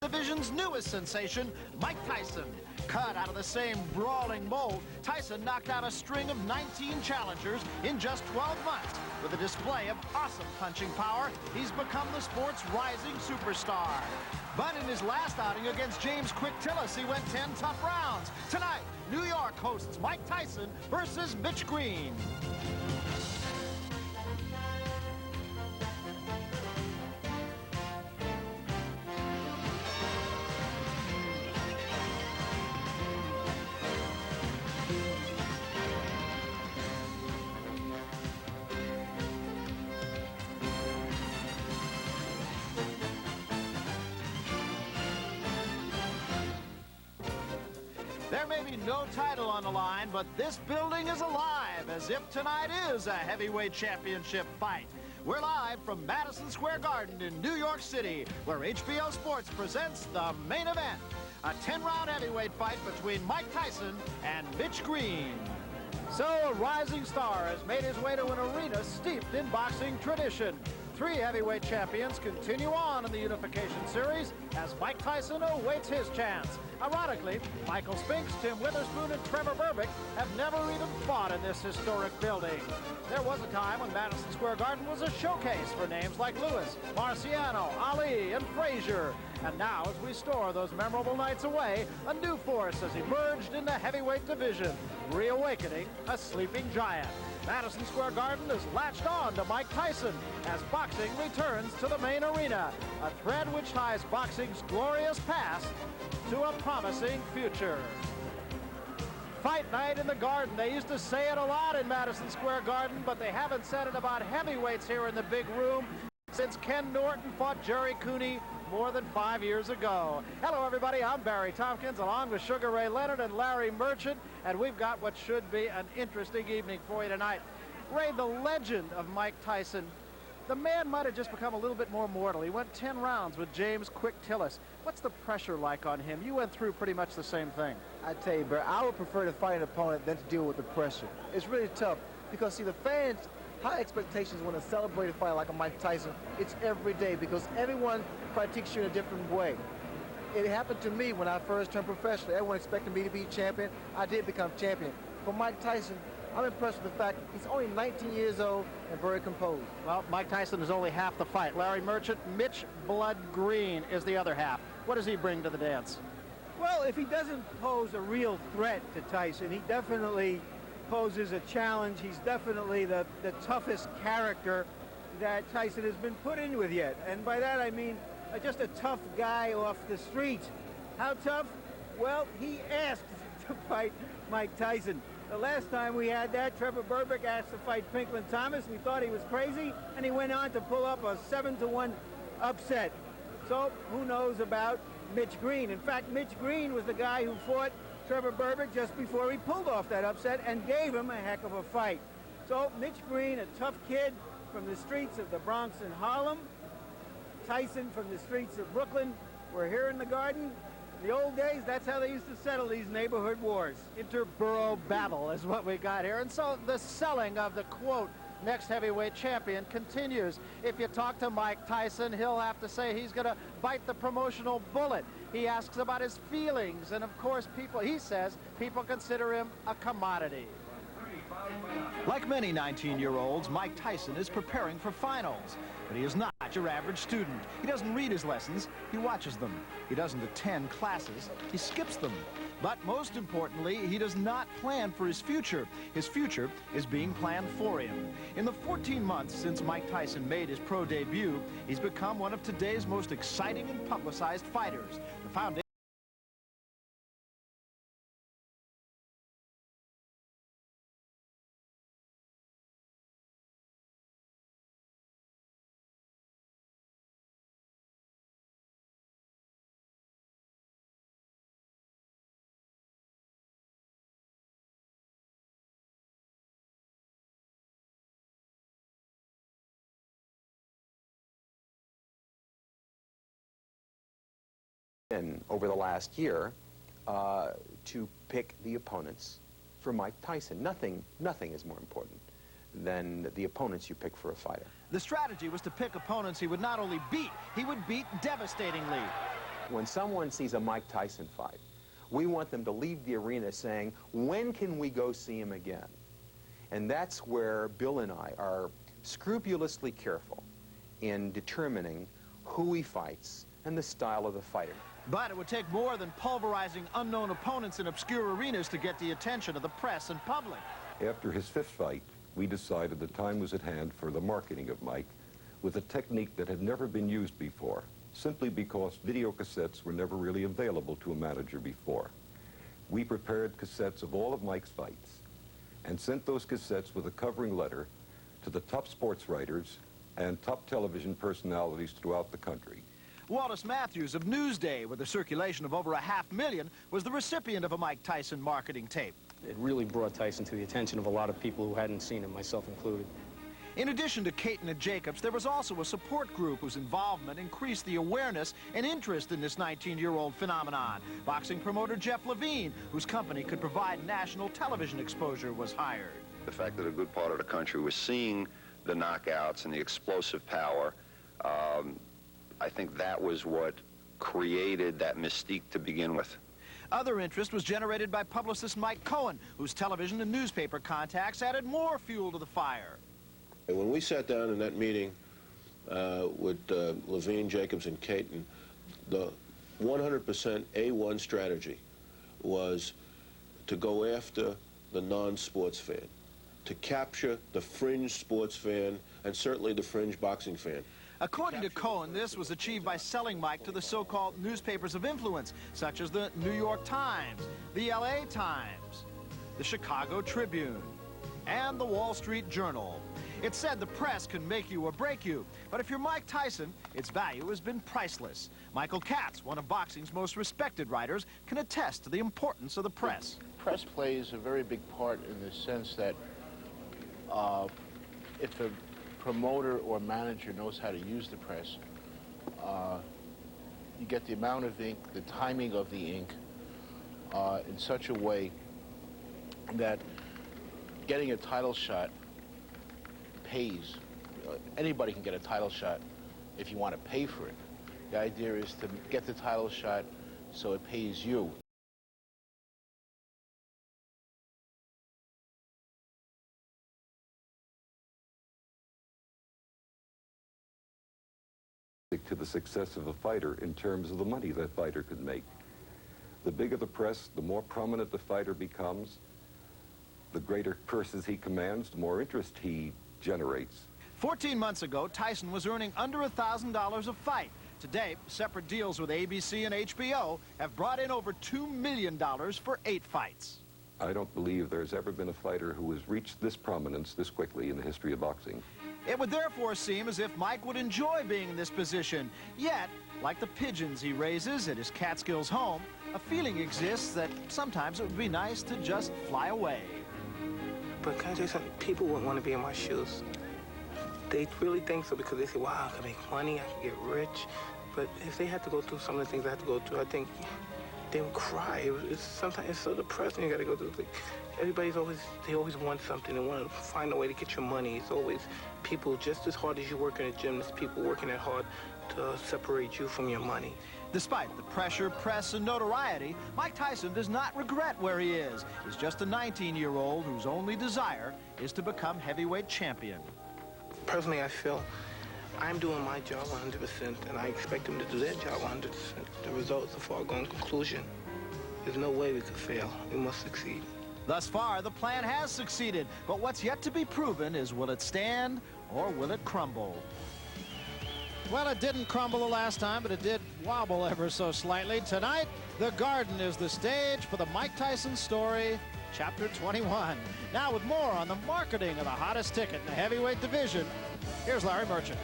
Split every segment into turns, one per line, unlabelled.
division's newest sensation, Mike Tyson. Cut out of the same brawling mold, Tyson knocked out a string of 19 challengers in just 12 months. With a display of awesome punching power, he's become the sport's rising superstar. But in his last outing against James "Quick" Tillis, he went 10 tough rounds. Tonight, New York hosts Mike Tyson versus Mitch Green. There may be no title on the line, but this building is alive, as if tonight is a heavyweight championship fight. We're live from Madison Square Garden in New York City, where HBO Sports presents the main event, a 10-round heavyweight fight between Mike Tyson and Mitch Green. So a rising star has made his way to an arena steeped in boxing tradition. 3 heavyweight champions continue on in the Unification Series as Mike Tyson awaits his chance. Ironically, Michael Spinks, Tim Witherspoon, and Trevor Berbick have never even fought in this historic building. There was a time when Madison Square Garden was a showcase for names like Lewis, Marciano, Ali, and Frazier. And now, as we store those memorable nights away, a new force has emerged in the heavyweight division, reawakening a sleeping giant. Madison Square Garden is latched on to Mike Tyson as boxing returns to the main arena, a thread which ties boxing's glorious past to a promising future. Fight night in the Garden. They used to say it a lot in Madison Square Garden, but they haven't said it about heavyweights here in the big room since Ken Norton fought Jerry Cooney more than 5 years ago. Hello, everybody. I'm Barry Tompkins, along with Sugar Ray Leonard and Larry Merchant, and we've got what should be an interesting evening for you tonight. Ray, the legend of Mike Tyson, the man might have just become a little bit more mortal. He went 10 rounds with James "Quick" Tillis. What's the pressure like on him? You went through pretty much the same thing.
I tell you, Barry, I would prefer to fight an opponent than to deal with the pressure. It's really tough because, see, the fans' high expectations when a celebrated fighter like a Mike Tyson, it's every day because everyone critiques you in a different way. It happened to me when I first turned professional. Everyone expected me to be champion. I did become champion. For Mike Tyson, I'm impressed with the fact he's only 19 years old and very composed.
Well, Mike Tyson is only half the fight. Larry Merchant, Mitch "Blood" Green is the other half. What does he bring to the dance?
Well, if he doesn't pose a real threat to Tyson, he definitely poses a challenge. He's definitely the toughest character that Tyson has been put in with yet. And by that I mean just a tough guy off the street. How tough? Well, he asked to fight Mike Tyson. The last time we had that, Trevor Berbick asked to fight Pinkman Thomas. We thought he was crazy, and he went on to pull up a 7-1 upset. So who knows about Mitch Green? In fact, Mitch Green was the guy who fought Trevor Berbick just before he pulled off that upset and gave him a heck of a fight. So Mitch Green, a tough kid from the streets of the Bronx and Harlem. Tyson from the streets of Brooklyn. We're here in the Garden. In the old days, that's how they used to settle these neighborhood wars.
Interborough battle is what we got here. And so the selling of the, quote, next heavyweight champion continues. If you talk to Mike Tyson, he'll have to say he's going to bite the promotional bullet. He asks about his feelings, and of course, he says people consider him a commodity. Like many 19-year-olds, Mike Tyson is preparing for finals. But he is not your average student. He doesn't read his lessons, he watches them. He doesn't attend classes, he skips them. But most importantly, he does not plan for his future. His future is being planned for him. In the 14 months since Mike Tyson made his pro debut, he's become one of today's most exciting and publicized fighters. The foundation
over the last year to pick the opponents for Mike Tyson. Nothing is more important than the opponents you pick for a fighter.
The strategy was to pick opponents he would not only beat, he would beat devastatingly.
when someone sees a Mike Tyson fight, we want them to leave the arena saying, when can we go see him again? And that's where Bill and I are scrupulously careful in determining who he fights and the style of the fighter.
But it would take more than pulverizing unknown opponents in obscure arenas to get the attention of the press and public.
After his fifth fight, we decided the time was at hand for the marketing of Mike with a technique that had never been used before, simply because video cassettes were never really available to a manager before. We prepared cassettes of all of Mike's fights and sent those cassettes with a covering letter to the top sports writers and top television personalities throughout the country.
Wallace Matthews of Newsday, with a circulation of over 500,000, was the recipient of a Mike Tyson marketing tape.
It really brought Tyson to the attention of a lot of people who hadn't seen him, myself included.
In addition to Caton and Jacobs, there was also a support group whose involvement increased the awareness and interest in this 19-year-old phenomenon. Boxing promoter Jeff Levine, whose company could provide national television exposure, was hired.
The fact that a good part of the country was seeing the knockouts and the explosive power, I think that was what created that mystique to begin with.
Other interest was generated by publicist Mike Cohen, whose television and newspaper contacts added more fuel to the fire.
And when we sat down in that meeting with Levine, Jacobs, and Caton, the 100% A1 strategy was to go after the non-sports fan, to capture the fringe sports fan, and certainly the fringe boxing fan.
According to Cohen, this was achieved by selling Mike to the so-called newspapers of influence, such as the New York Times, the LA Times, the Chicago Tribune, and the Wall Street Journal. It said the press can make you or break you, but if you're Mike Tyson, its value has been priceless. Michael Katz, one of boxing's most respected writers, can attest to the importance of the press.
The press plays a very big part in the sense that if a promoter or manager knows how to use the press, you get the amount of ink, the timing of the ink, in such a way that getting a title shot pays. Anybody can get a title shot if you want to pay for it. The idea is to get the title shot so it pays you.
To the success of a fighter in terms of the money that fighter could make. The bigger the press, the more prominent the fighter becomes, the greater purses he commands, the more interest he generates.
14 months ago, Tyson was earning under $1,000 a fight. Today, separate deals with ABC and HBO have brought in over $2 million for 8 fights.
I don't believe there's ever been a fighter who has reached this prominence this quickly in the history of boxing.
It would therefore seem as if Mike would enjoy being in this position. Yet, like the pigeons he raises at his Catskills home, a feeling exists that sometimes it would be nice to just fly away.
But can I tell you something? People wouldn't want to be in my shoes. They really think so because they say, wow, I can make money, I can get rich. But if they had to go through some of the things I had to go through, I think they would cry. Sometimes it's so depressing you got to go through. They always want something. They want to find a way to get your money. It's always people just as hard as you work in a gym, there's people working that hard to separate you from your money.
Despite the pressure, press, and notoriety, Mike Tyson does not regret where he is. He's just a 19-year-old whose only desire is to become heavyweight champion.
Personally, I feel I'm doing my job 100%, and I expect them to do their job 100%. The results are a foregone conclusion. There's no way we could fail. We must succeed.
Thus far, the plan has succeeded, but what's yet to be proven is, will it stand or will it crumble? Well, it didn't crumble the last time, but it did wobble ever so slightly. Tonight, the Garden is the stage for the Mike Tyson story, Chapter 21. Now, with more on the marketing of the hottest ticket in the heavyweight division, here's Larry Merchant.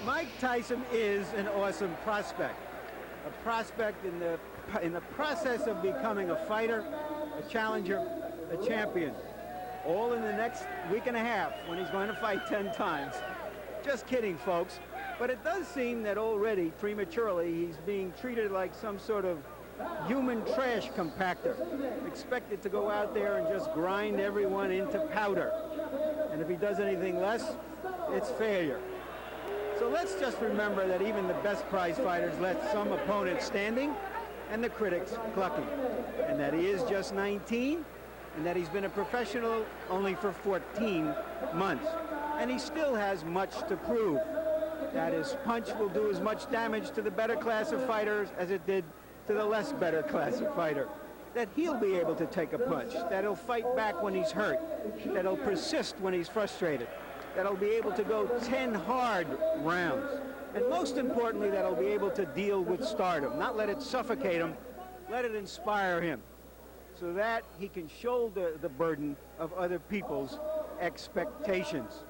Mike Tyson is an awesome prospect. A prospect in the process of becoming a fighter, a challenger, a champion. All in the next week and a half when he's going to fight 10 times. Just kidding, folks. But it does seem that already, prematurely, he's being treated like some sort of human trash compactor, expected to go out there and just grind everyone into powder. And if he does anything less, it's failure. So let's just remember that even the best prize fighters let some opponents standing and the critics clucking, and that he is just 19, and that he's been a professional only for 14 months. And he still has much to prove. That his punch will do as much damage to the better class of fighters as it did to the less better class of fighter. That he'll be able to take a punch, that he'll fight back when he's hurt, that he'll persist when he's frustrated, that he'll be able to go 10 hard rounds, and most importantly, that he'll be able to deal with stardom, not let it suffocate him, let it inspire him, so that he can shoulder the burden of other people's expectations.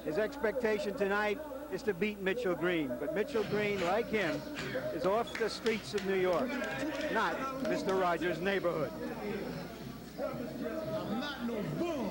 His expectation tonight is to beat Mitchell Green, but Mitchell Green, like him, is off the streets of New York, not Mr. Rogers' neighborhood.
I'm not no bum.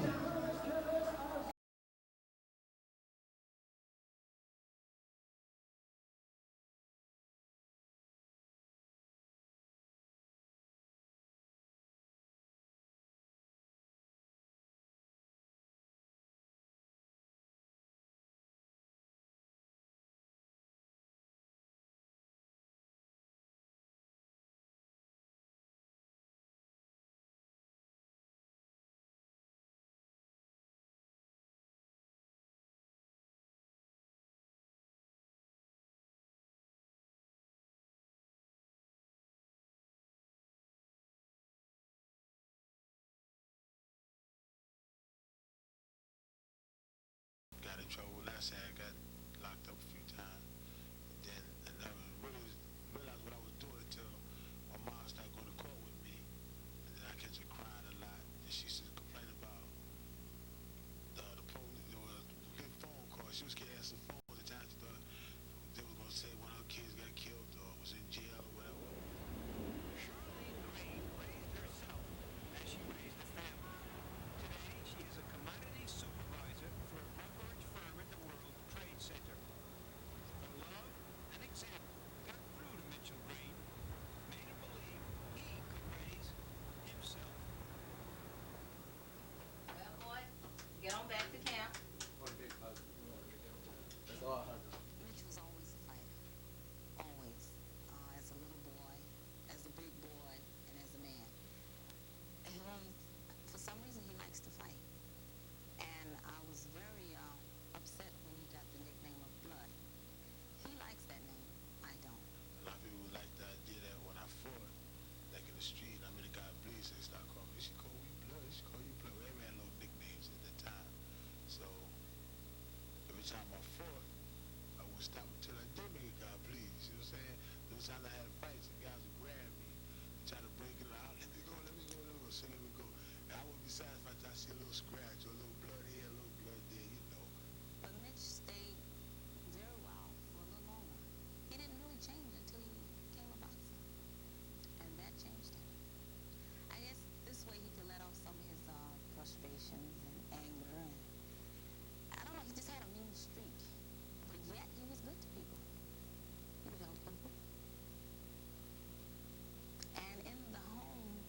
Got in trouble. Last year I got locked up a few times. And then I never really realized what I was doing until my mom started going to court with me. And then I kept crying a lot. And she used to complain about the police. There was a phone call. She was getting some phones at times. She thought they were going to say one of her kids got killed or was in jail or whatever.
Charlene Green raised herself as she raised the family. Today, she is a commodity supervisor for a brokerage firm at the World Trade Center. Her love and example got through to Mitchell Green, made him believe he could raise himself.
Well, boy, get on back to camp.
Mitch was always a fighter, always, as a little boy, as a big boy, and as a man. And for some reason, he likes to fight. And I was very upset when he got the nickname of Blood. He likes that name. I don't.
A lot of people like the idea that when I fought, like in the street, I mean, the guy bleeds, they start calling me, she call you Blood, she call you Blood. Everybody had little nicknames at the time. So every time I fought, I would stop until I did make a guy bleed. You see what I'm saying? There was times I had fights and guys would grab me and try to break it out. Let me go, let me go, let me go. So let me go. And I wouldn't be satisfied until I see a little scratch or a little blood here, a little blood there, you know.
But Mitch stayed very well for a little longer. He didn't really change until he became a boxer. And that changed him. I guess this way he could let off some of his frustrations and anger. And I don't know, he just had a mean streak. But yet he was good to people. He would help people. And in the home,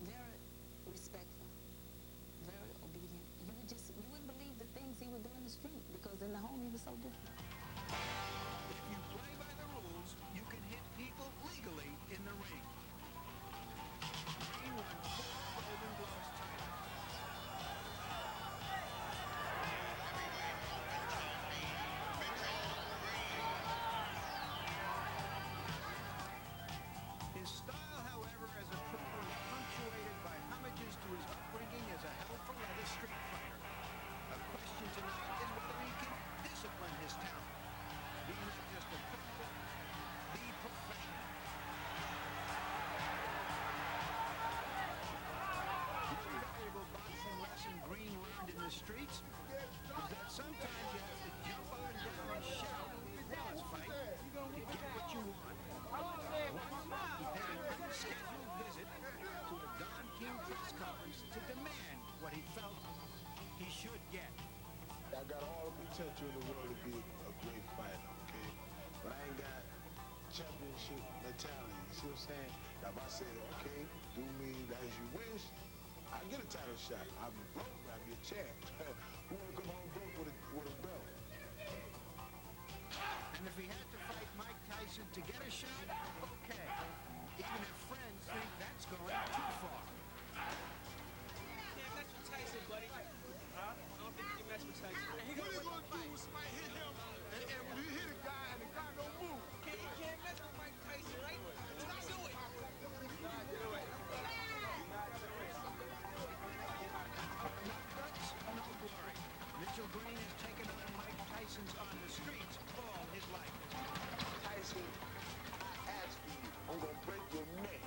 very respectful, very obedient. You wouldn't believe the things he would do in the street because in the home he was so different.
If you play by the rules, you can hit people legally in the ring. Green won 4 Golden Gloves titles. His style, however, as a pro is punctuated by homages to his upbringing as a hell-for-leather street fighter. A question tonight is whether he can discipline his talent. Be not just a pro, be professional. One valuable boxing lesson Green learned in the streets is that sometimes you have to jump up and down and shout while it's fight to get what you want. Once he paid an unscheduled visit to a Don King press conference to demand what he felt he should get.
I got all the potential in the world to be a great fighter, okay? But I ain't got championship mentality, you see what I'm saying? Now, if I say, okay, do me as you wish, I get a title shot. I'll be broke, but I'll be a champ. Who wanna come home broke with a
Green has taken on Mike Tyson's on the streets all his life.
Tyson, I ask for you. I'm gonna break your neck.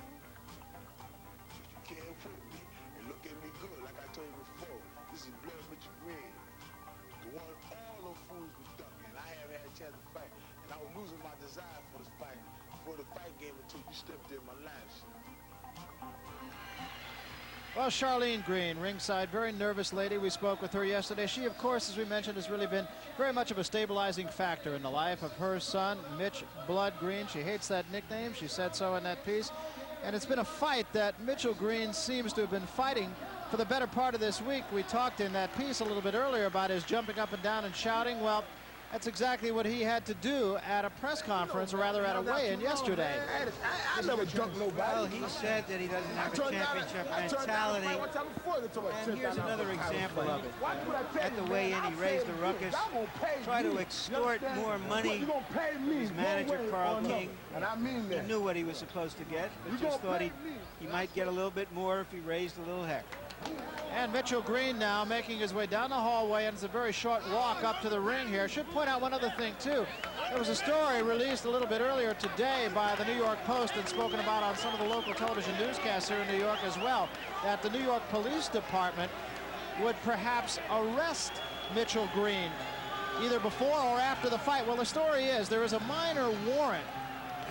But you can't whip me and look at me good. Like I told you before, this is Blood Mitchell Green. The one all them fools were ducking. I haven't had a chance to fight. And I was losing my desire for this fight, for the fight game until you stepped in my life.
Well, Charlene Green, ringside, very nervous lady. We spoke with her yesterday. She, of course, as we mentioned, has really been very much of a stabilizing factor in the life of her son, Mitch Blood Green. She hates that nickname. She said so in that piece. And it's been a fight that Mitchell Green seems to have been fighting for the better part of this week. We talked in that piece a little bit earlier about his jumping up and down and shouting. Well, that's exactly what he had to do at a press conference, or rather at a weigh-in yesterday.
I never dunked nobody.
Well, he said that he doesn't have a championship mentality. And here's another example of it. At the weigh-in, he raised the ruckus, tried to extort more money from his manager, Carl King. He knew what he was supposed to get, but just thought he might get a little bit more if he raised a little heck.
And Mitchell Green now making his way down the hallway, and it's a very short walk up to the ring here. Should point out one other thing, too. There was a story released a little bit earlier today by the New York Post and spoken about on some of the local television newscasts here in New York as well, that the New York Police Department would perhaps arrest Mitchell Green either before or after the fight. Well, the story is there is a minor warrant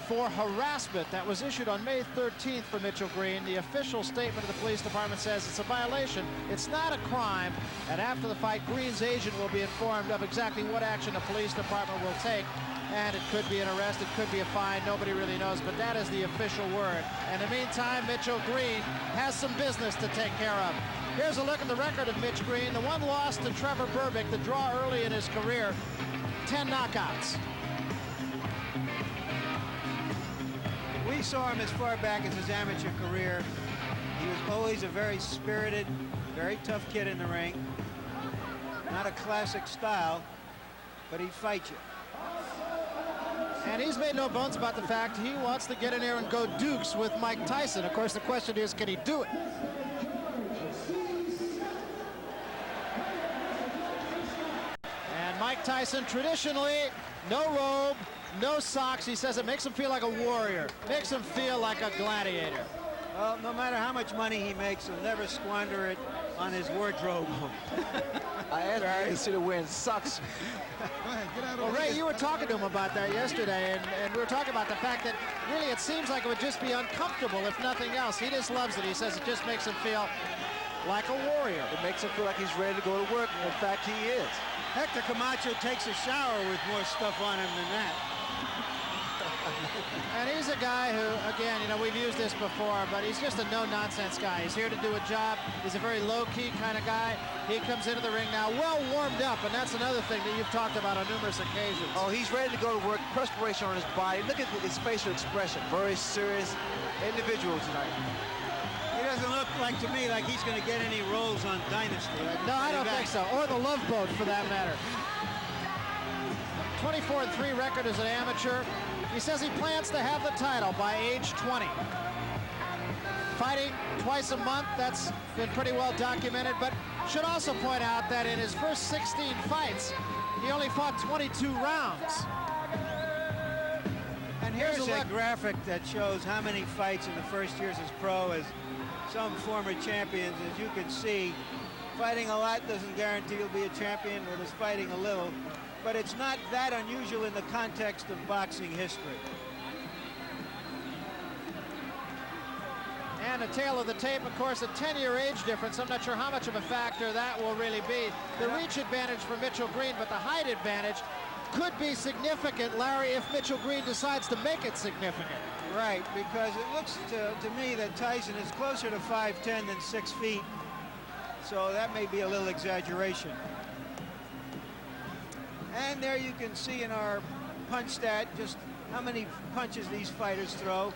for harassment that was issued on May 13th for Mitchell Green. The official statement of the police department says it's a violation, it's not a crime, and after the fight, Green's agent will be informed of exactly what action the police department will take, and it could be an arrest, it could be a fine, nobody really knows, but that is the official word. And in the meantime, Mitchell Green has some business to take care of. Here's a look at the record of Mitch Green. The one loss to Trevor Berbick, the draw early in his career, 10 knockouts.
We saw him as far back as his amateur career. He was always a very spirited, very tough kid in the ring. Not a classic style, but he'd fight you.
And he's made no bones about the fact he wants to get in there and go dukes with Mike Tyson. Of course, the question is, can he do it? And Mike Tyson, traditionally, no robe, no socks. He says it makes him feel like a warrior, makes him feel like a gladiator.
Well, no matter how much money he makes, he'll never squander it on his wardrobe.
I asked him to consider wearing socks.
Well, Ray, you were talking to him about that yesterday, and we were talking about the fact that really it seems like it would just be uncomfortable if nothing else. He just loves it. He says it just makes him feel like a warrior.
It makes him feel like he's ready to go to work. In fact, he is.
Hector Camacho takes a shower with more stuff on him than that.
And he's a guy who, again, you know, we've used this before, but he's just a no-nonsense guy. He's here to do a job. He's a very low-key kind of guy. He comes into the ring now well warmed up, and that's another thing that you've talked about on numerous occasions.
Oh, he's ready to go to work. Perspiration on his body. Look at his facial expression. Very serious individual tonight.
He doesn't look like, to me, like he's going to get any roles on Dynasty.
No, I don't think so. Or the Love Boat, for that matter. 24-3 record as an amateur. He says he plans to have the title by age 20. Fighting twice a month, that's been pretty well documented, but should also point out that in his first 16 fights, he only fought 22 rounds.
And here's a graphic that shows how many fights in the first years as pro as some former champions. As you can see, fighting a lot doesn't guarantee you'll be a champion, or just fighting a little. But it's not that unusual in the context of boxing history.
And a tail of the tape, of course, a 10-year age difference. I'm not sure how much of a factor that will really be. The reach advantage for Mitchell Green, but the height advantage could be significant, Larry, if Mitchell Green decides to make it significant.
Right, because it looks to me that Tyson is closer to 5'10" than 6 feet. So that may be a little exaggeration. And there you can see in our punch stat just how many punches these fighters throw.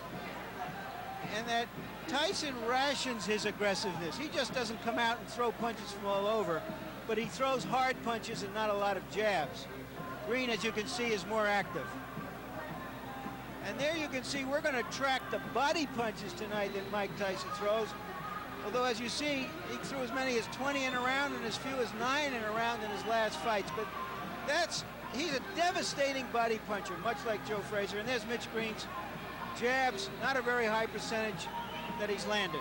And that Tyson rations his aggressiveness. He just doesn't come out and throw punches from all over, but he throws hard punches and not a lot of jabs. Green, as you can see, is more active. And there you can see we're going to track the body punches tonight that Mike Tyson throws. Although, as you see, he threw as many as 20 in a round and as few as 9 in a round in his last fights. But he's a devastating body puncher, much like Joe Frazier. And there's Mitch Green's jabs, not a very high percentage that he's landed.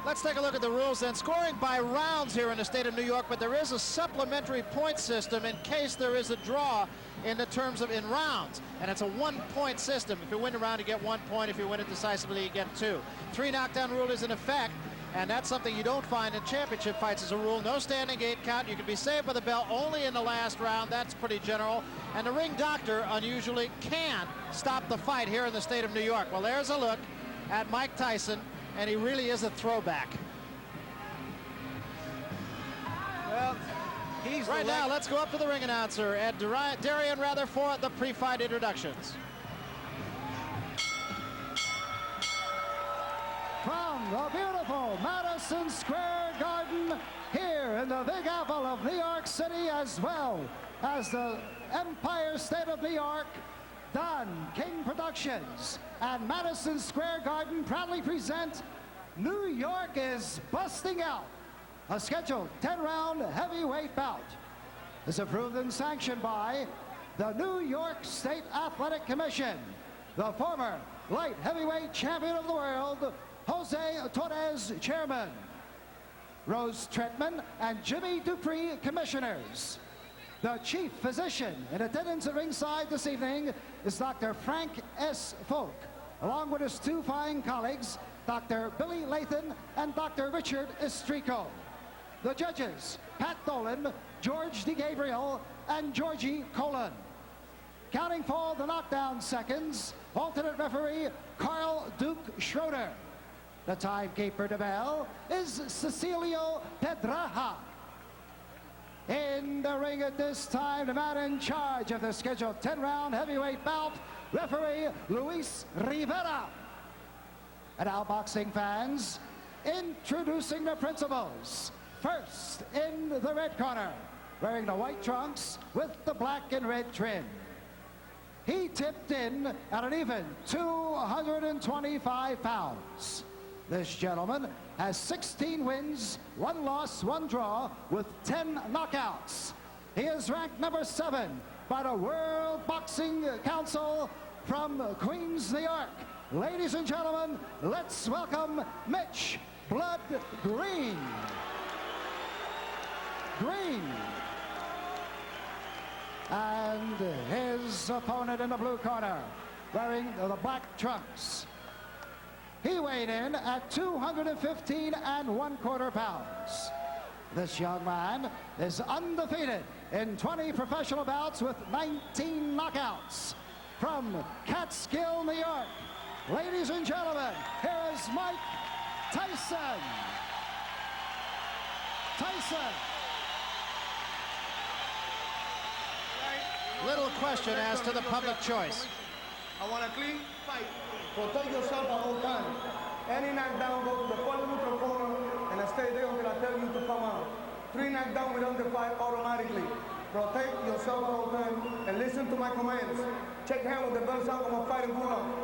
Let's take a look at the rules then. Scoring by rounds here in the state of New York, but there is a supplementary point system in case there is a draw in the terms of in rounds. And it's a 1-point system. If you win a round, you get 1 point. If you win it decisively, you get 2. 3 knockdown rule is in effect, and that's something you don't find in championship fights as a rule. No standing gate count. You can be saved by the bell only in the last round. That's pretty general. And the ring doctor unusually can stop the fight here in the state of New York. Well, there's a look at Mike Tyson, and he really is a throwback.
Well, he's
right now. Let's go up to the ring announcer, Ed Darian, rather, for the pre-fight introductions.
From the beautiful Madison Square Garden here in the Big Apple of New York City, as well as the Empire State of New York, Don King Productions and Madison Square Garden proudly present New York is Busting Out, a scheduled 10-round heavyweight bout. Is approved and sanctioned by the New York State Athletic Commission, the former light heavyweight champion of the world, Jose Torres, chairman, Rose Tretman and Jimmy Dupree, commissioners. The chief physician in attendance at ringside this evening is Dr. Frank S. Folk, along with his 2 fine colleagues, Dr. Billy Lathan and Dr. Richard Estrico. The judges, Pat Dolan, George DeGabriel, and Georgie Colon. Counting for the knockdown seconds, alternate referee Carl Duke Schroeder. The timekeeper to bell is Cecilio Pedraja. In the ring at this time, the man in charge of the scheduled 10-round heavyweight bout, referee Luis Rivera. And now, boxing fans, introducing the principals. First, in the red corner, wearing the white trunks with the black and red trim. He tipped in at an even 225 pounds. This gentleman has 16 wins, 1 loss, 1 draw, with 10 knockouts. He is ranked number 7 by the World Boxing Council from Queens, New York. Ladies and gentlemen, let's welcome Mitch Blood Green. And his opponent in the blue corner, wearing the black trunks. He weighed in at 215 1/4 pounds. This young man is undefeated in 20 professional bouts with 19 knockouts. From Catskill, New York, ladies and gentlemen, here is Mike Tyson.
Little question as to the public choice.
I want a clean fight. Protect yourself at all times. Any knockdown, go to the corner and stay there until I tell you to come out. 3 knockdown, we don't fight automatically. Protect yourself at all times and listen to my commands. Check hand with the bells out, I'm fighting Bulldogs.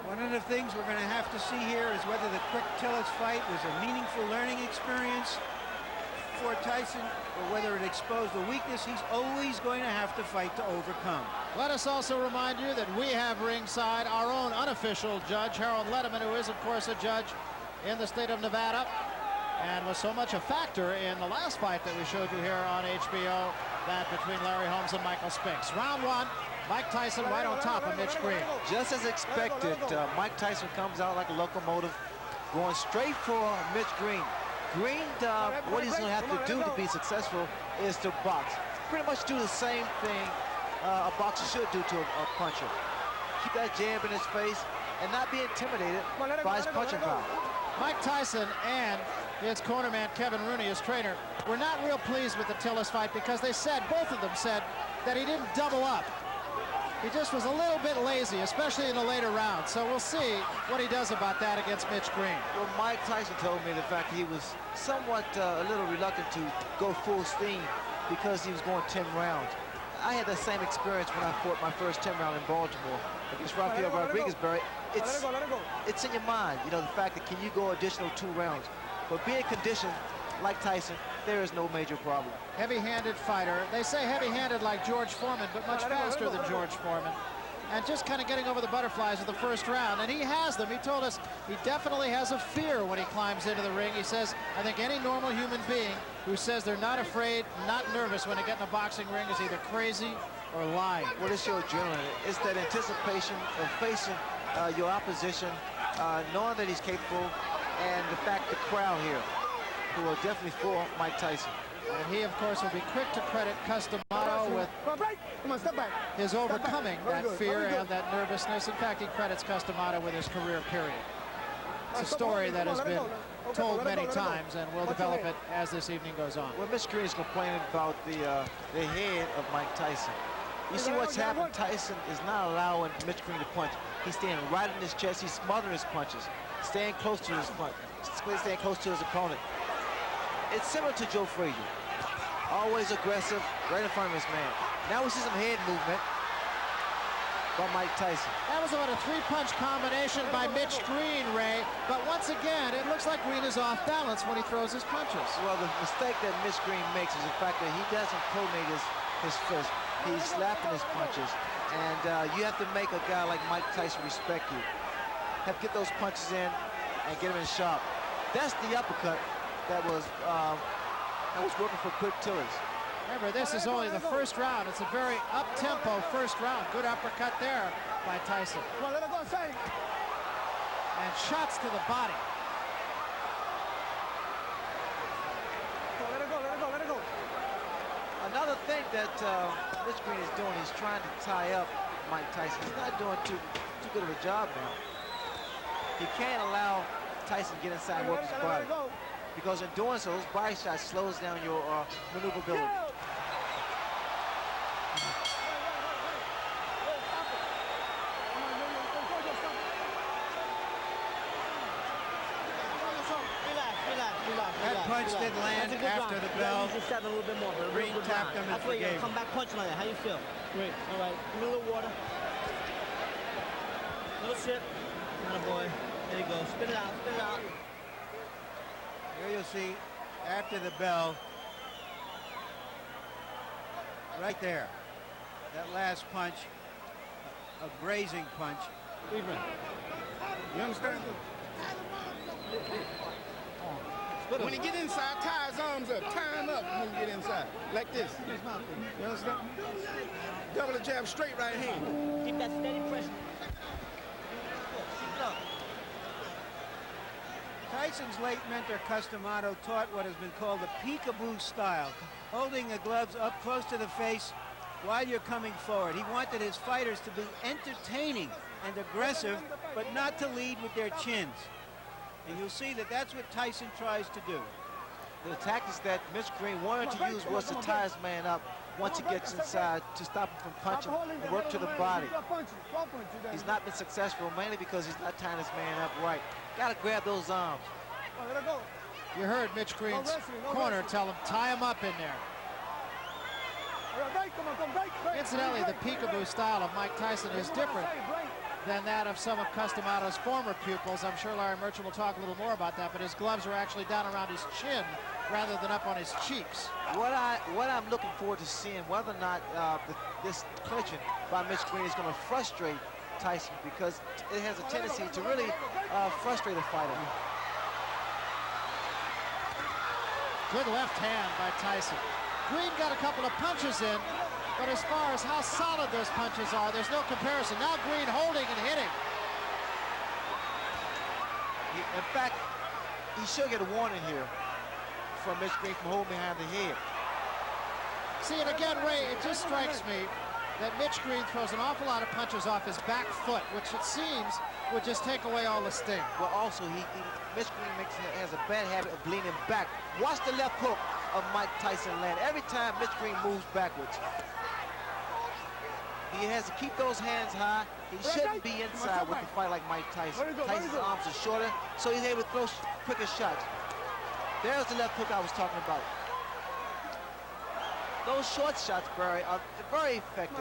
One of the things we're going to have to see here is whether the quick Tillis fight was a meaningful learning experience for Tyson, or whether it exposed a weakness he's always going to have to fight to overcome.
Let us also remind you that we have ringside our own unofficial judge, Harold Letterman, who is, of course, a judge in the state of Nevada and was so much a factor in the last fight that we showed you here on HBO, that between Larry Holmes and Michael Spinks. Round 1, Mike Tyson right on top of Mitch Green.
Just as expected, Mike Tyson comes out like a locomotive, going straight for Mitch Green. Green, what he's going to have to do to be successful is to box. Pretty much do the same thing a boxer should do to a puncher. Keep that jab in his face and not be intimidated by his punching power.
Mike Tyson and his cornerman Kevin Rooney, his trainer, were not real pleased with the Tillis fight because they said, both of them said, that he didn't double up. He just was a little bit lazy, especially in the later rounds. So we'll see what he does about that against Mitch Green.
Well, Mike Tyson told me the fact he was somewhat a little reluctant to go full steam because he was going 10 rounds. I had that same experience when I fought my first 10 round in Baltimore against Rafael Rodriguez, Barry. It's in your mind, you know, the fact that can you go additional 2 rounds. But being conditioned like Tyson, there is no major problem.
Heavy-handed fighter. They say heavy-handed like George Foreman, but much faster than George Foreman. And just kind of getting over the butterflies of the first round. And he has them. He told us he definitely has a fear when he climbs into the ring. He says, I think any normal human being who says they're not afraid, not nervous when they get in a boxing ring is either crazy or lying.
Well, it's your adrenaline. It's that anticipation of facing your opposition, knowing that he's capable, and the fact the crowd here, who are definitely for Mike Tyson.
And he, of course, will be quick to credit Customato with his overcoming that fear and that nervousness. In fact, he credits Customato with his career period. It's a story that has been told many times, and we'll develop it as this evening goes on.
Well, Mitch Green is complaining about the head of Mike Tyson. You see what's happened? Tyson is not allowing Mitch Green to punch. He's standing right in his chest. He's smothering his punches, staying close to his punch, staying close to his opponent. It's similar to Joe Frazier. Always aggressive, right in front of his man. Now we see some head movement by Mike Tyson.
That was about a 3-punch combination by Mitch Green, Ray. But once again, it looks like Green is off balance when he throws his punches.
Well, the mistake that Mitch Green makes is the fact that he doesn't pronate his fist. He's slapping his punches. And you have to make a guy like Mike Tyson respect you. Have to get those punches in and get him in sharp. That's the uppercut that was working for quick Tillis.
Remember, this is only the first round. It's a very up-tempo first round. Good uppercut there by Tyson. And shots to the body.
Let it go.
Another thing that Mitch Green is doing, he's trying to tie up Mike Tyson. He's not doing too good of a job now. He can't allow Tyson to get inside and work his body. Because in doing so, those body shots slows down your maneuverability.
That punch did land after the bell.
Just a little bit more.
Green tapped him and forgave him.
Come back punch like that. How you feel? Great. All right. Give me a little water. No sip. Not a boy. There you go. Spit it out. Spit it out.
Here you'll see, after the bell, right there, that last punch, a grazing punch.
You understand? When he get inside, tie his arms up, tie him up when you get inside, like this. You understand? Double the jab, straight right hand.
Keep that steady pressure.
Tyson's late mentor, Customato, taught what has been called the peekaboo style, holding the gloves up close to the face while you're coming forward. He wanted his fighters to be entertaining and aggressive, but not to lead with their chins. And you'll see that that's what Tyson tries to do.
The tactics that Mitch Green wanted to use was to tie his man up once he gets inside to stop him from punching and work to the body. He's not been successful, mainly because he's not tying his man up right. Got to grab those arms.
You heard Mitch Green's corner tell him, tie him up in there. Incidentally, the peekaboo style of Mike Tyson is different than that of some of Customato's former pupils. I'm sure Larry Merchant will talk a little more about that, but his gloves are actually down around his chin rather than up on his cheeks.
What I'm looking forward to seeing, whether or not this clinching by Mitch Green is going to frustrate Tyson, because it has a tendency to really frustrate a fighter.
Good left hand by Tyson. Green got a couple of punches in, but as far as how solid those punches are, there's no comparison. Now Green holding and hitting.
In fact, he should get a warning here from Mitch Green from holding behind the head.
See, and again, Ray, it just strikes me that Mitch Green throws an awful lot of punches off his back foot, which it seems would just take away all the sting.
Well, also, Mitch Green has a bad habit of leaning back. Watch the left hook of Mike Tyson land. Every time Mitch Green moves backwards, he has to keep those hands high. He shouldn't be inside with a fight like Mike Tyson. Tyson's arms are shorter, so he's able to throw quicker shots. There's the left hook I was talking about. Those short shots, Barry, are very effective.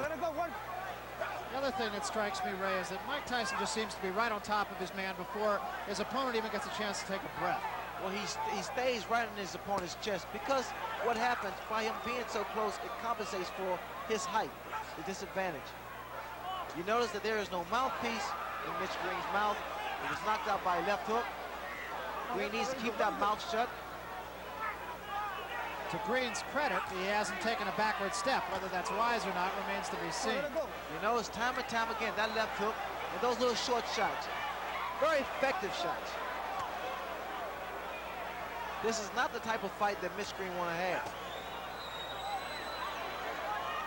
The other thing that strikes me, Ray, is that Mike Tyson just seems to be right on top of his man before his opponent even gets a chance to take a breath.
Well, he stays right in his opponent's chest because what happens by him being so close, it compensates for his height, the disadvantage. You notice that there is no mouthpiece in Mitch Green's mouth. He was knocked out by a left hook. Green needs to keep that mouth shut.
To Green's credit, he hasn't taken a backward step. Whether that's wise or not remains to be seen.
You notice time and time again, that left hook and those little short shots. Very effective shots. This is not the type of fight that Mitch Green want to have.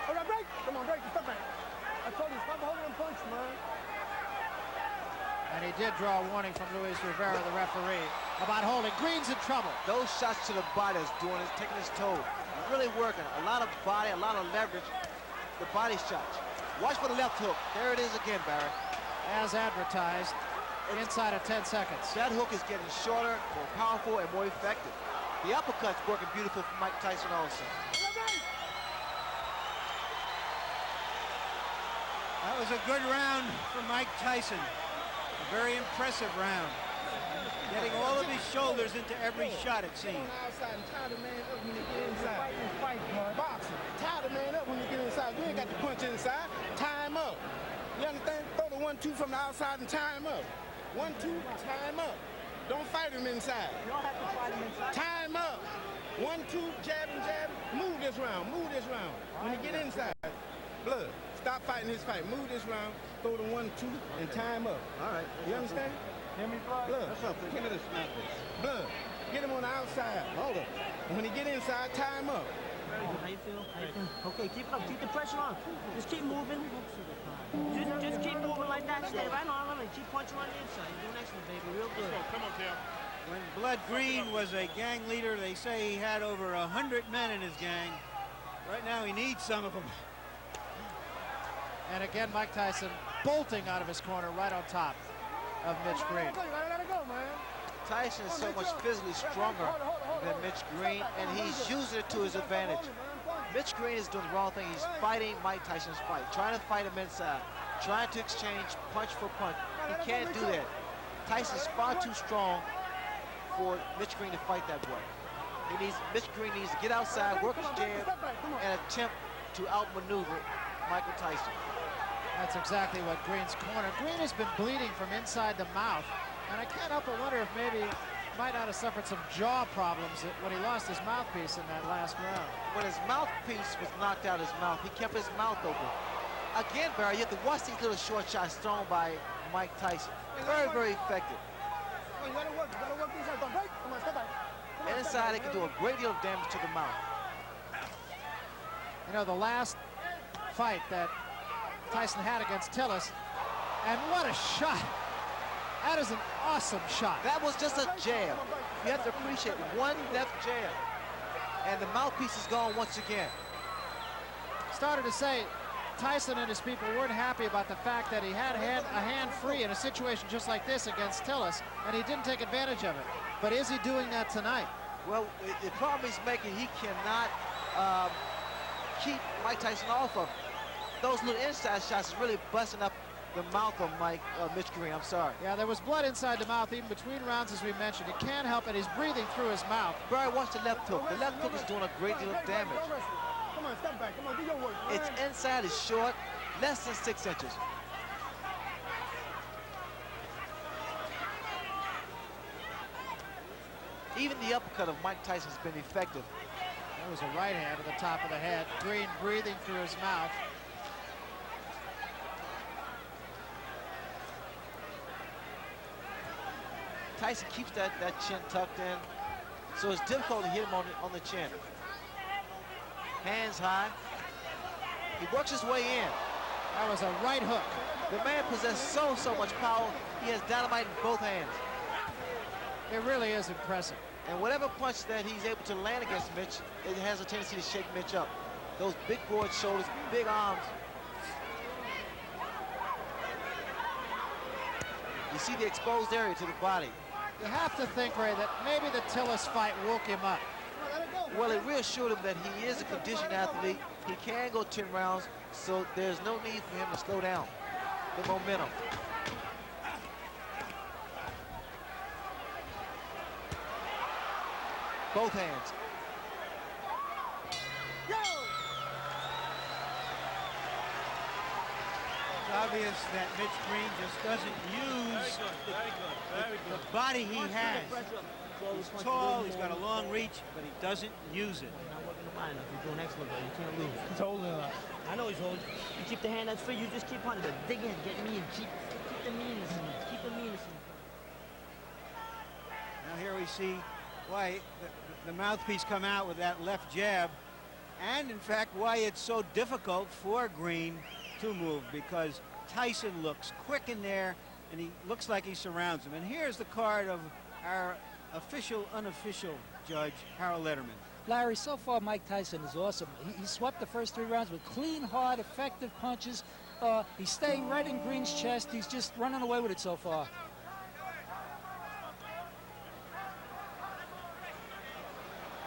Hold on, break. Come on, break. Stop back. I told you, stop holding him punch, man.
And he did draw a warning from Luis Rivera, the referee, about holding. Green's in trouble.
Those shots to the body is doing is taking his toll. Really working. A lot of body, a lot of leverage. The body shots. Watch for the left hook. There it is again, Barry.
As advertised, inside of 10 seconds.
That hook is getting shorter, more powerful, and more effective. The uppercut's working beautiful for Mike Tyson also.
That was a good round for Mike Tyson. A very impressive round. Getting all of his shoulders into every shot, it seemed.
Outside and tie the man up when you get inside. Boxing. Tie the man up when you get inside. You ain't got to punch inside. Tie him up. You understand? Throw the 1-2 from the outside and tie him up. 1-2, tie him up. Don't fight him inside.
You don't have to fight him inside.
Tie him up. 1-2, jab and jab. Move this round. Move this round. When you get inside, Blood, stop fighting his fight. Move this round. Throw the 1-2 and tie him up.
All right.
You understand?
Hear me, Blood?
That's something. Give me this snap. Blood, get him on the outside. Hold up. And when he get inside, tie him up.
How you feel? Okay, keep it up. Keep the pressure on. Just keep moving. Just keep moving like that. Stay right on him and keep punching on the inside. You're doing excellent, baby. Real good.
Come on, Tim. When Blood Green was a gang leader, they say he had over 100 men in his gang. Right now, he needs some of them.
And again, Mike Tyson bolting out of his corner right on top of Mitch Green.
You gotta let it go, man.
Tyson is so much physically stronger than Mitch Green, and he's using it to his advantage. Mitch Green is doing the wrong thing. He's fighting Mike Tyson's fight, trying to fight him inside, trying to exchange punch for punch. He can't do that. Tyson's far too strong for Mitch Green to fight that way. Mitch Green needs to get outside, work his jab, and attempt to outmaneuver Michael Tyson.
That's exactly what Green's corner. Green has been bleeding from inside the mouth, and I can't help but wonder if maybe he might not have suffered some jaw problems when he lost his mouthpiece in that last round.
When his mouthpiece was knocked out of his mouth, he kept his mouth open. Again, Barry, you have to watch these little short shots thrown by Mike Tyson. Very, very effective.
You gotta work inside. Don't break. Come on, step back.
And inside, it can do a great deal of damage to the mouth.
You know, the last fight that Tyson had against Tillis, and what a shot. That is an awesome shot.
That was just a jab. You have to appreciate one left jab, and the mouthpiece is gone once again.
Started to say Tyson and his people weren't happy about the fact that he had a hand free in a situation just like this against Tillis, and he didn't take advantage of it. But is he doing that tonight?
Well, the problem he's making, he cannot keep Mike Tyson off of him. Those little inside shots is really busting up the mouth of Mitch Green. I'm sorry.
Yeah, there was blood inside the mouth even between rounds, as we mentioned. He can't help it. He's breathing through his mouth.
Barry, watch the left hook. The left hook is doing a great deal of damage.
Come on, step back. Come on, do your work.
Its inside is short, less than 6 inches. Even the uppercut of Mike Tyson has been effective.
There was a right hand to the top of the head. Green breathing through his mouth.
Tyson keeps that chin tucked in, so it's difficult to hit him on the chin. Hands high. He works his way in.
That was a right hook.
The man possesses so much power. He has dynamite in both hands.
It really is impressive.
And whatever punch that he's able to land against Mitch, it has a tendency to shake Mitch up. Those big broad shoulders, big arms. You see the exposed area to the body.
You have to think, Ray, that maybe the Tillis fight woke him up.
Well, it reassured him that he is a conditioned athlete. He can go 10 rounds, so there's no need for him to slow down the momentum. Both hands.
It's obvious that Mitch Green just doesn't use the body he has. He's tall, he's got a long reach, but he doesn't use it.
Not working the body enough. He's doing excellent, though. You can't lose. He's holding it up. I know he's holding. You keep the hand that's free, you just keep hunting. But dig in, get mean. Keep the meanness in you. Keep the meanness in you.
Now here we see why the mouthpiece come out with that left jab, and in fact why it's so difficult for Green to move, because Tyson looks quick in there and he looks like he surrounds him. And here's the card of our official, unofficial judge, Harold Letterman.
Larry, so far Mike Tyson is awesome. He swept the first 3 rounds with clean, hard, effective punches. He's staying right in Green's chest. He's just running away with it so far.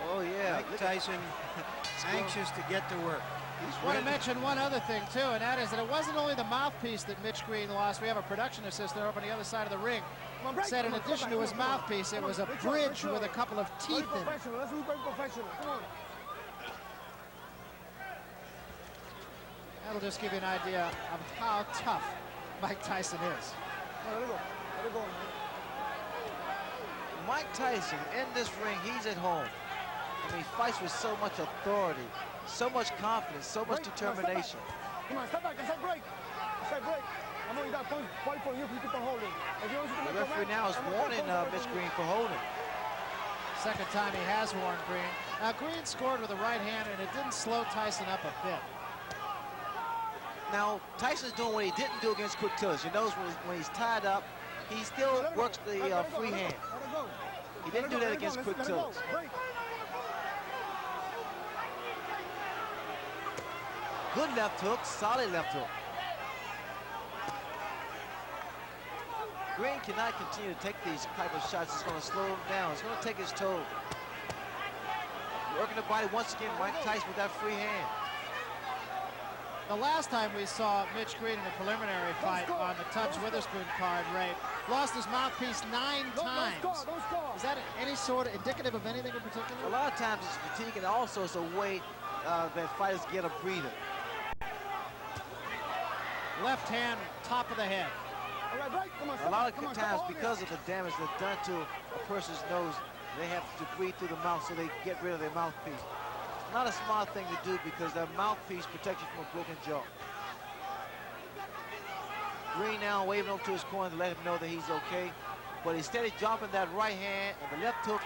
Oh, yeah.
Mike Tyson anxious to get to work.
I want to mention one other thing, too, and that is that it wasn't only the mouthpiece that Mitch Green lost. We have a production assistant over on the other side of the ring. Said in addition to his mouthpiece, it was a bridge with a couple of teeth in it. That'll just give you an idea of how tough Mike Tyson is.
Mike Tyson, in this ring, he's at home. I mean, he fights with so much authority, so much confidence, so much determination.
Come on, step back, I said break. I said break. I know you got points for you if you keep on holding.
The referee now is warning Mitch Green for holding.
Second time he has warned Green. Now, Green scored with a right hand, and it didn't slow Tyson up a bit.
Now, Tyson's doing what he didn't do against Quick Tillis. You notice when he's tied up, he still works the free hand. He didn't do that against Quick Tillis. Good left hook, solid left hook. Green cannot continue to take these type of shots. It's going to slow him down. It's going to take his toll. Working the body once again, Mike Tyson with that free hand.
The last time we saw Mitch Green in a preliminary fight on the Tubbs Witherspoon card, Ray, lost his mouthpiece 9 times. Is that any sort of indicative of anything in particular?
A lot of times it's fatigue, and also it's a way that fighters get a breather.
Left hand, top of the head.
A lot of times, because of the damage that's done to a person's nose, they have to breathe through the mouth so they get rid of their mouthpiece. It's not a smart thing to do because that mouthpiece protects you from a broken jaw. Green now waving over to his corner to let him know that he's okay. But instead of dropping that right hand, and the left hook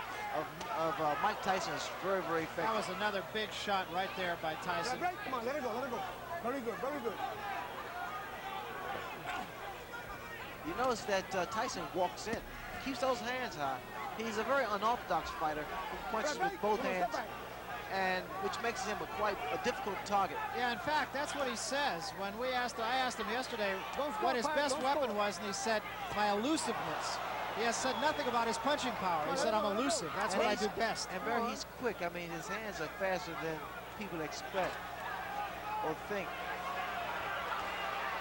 of Mike Tyson is very, very effective.
That was another big shot right there by Tyson.
Come on, let it go, let it go. Very good, very good.
You notice that Tyson walks in, keeps those hands high. He's a very unorthodox fighter who punches with both hands, and which makes him quite a difficult target.
Yeah, in fact, that's what he says. When I asked him yesterday what his best weapon was, and he said, my elusiveness. He has said nothing about his punching power. He said, I'm elusive. That's what I do best.
And he's quick. I mean, his hands are faster than people expect or think.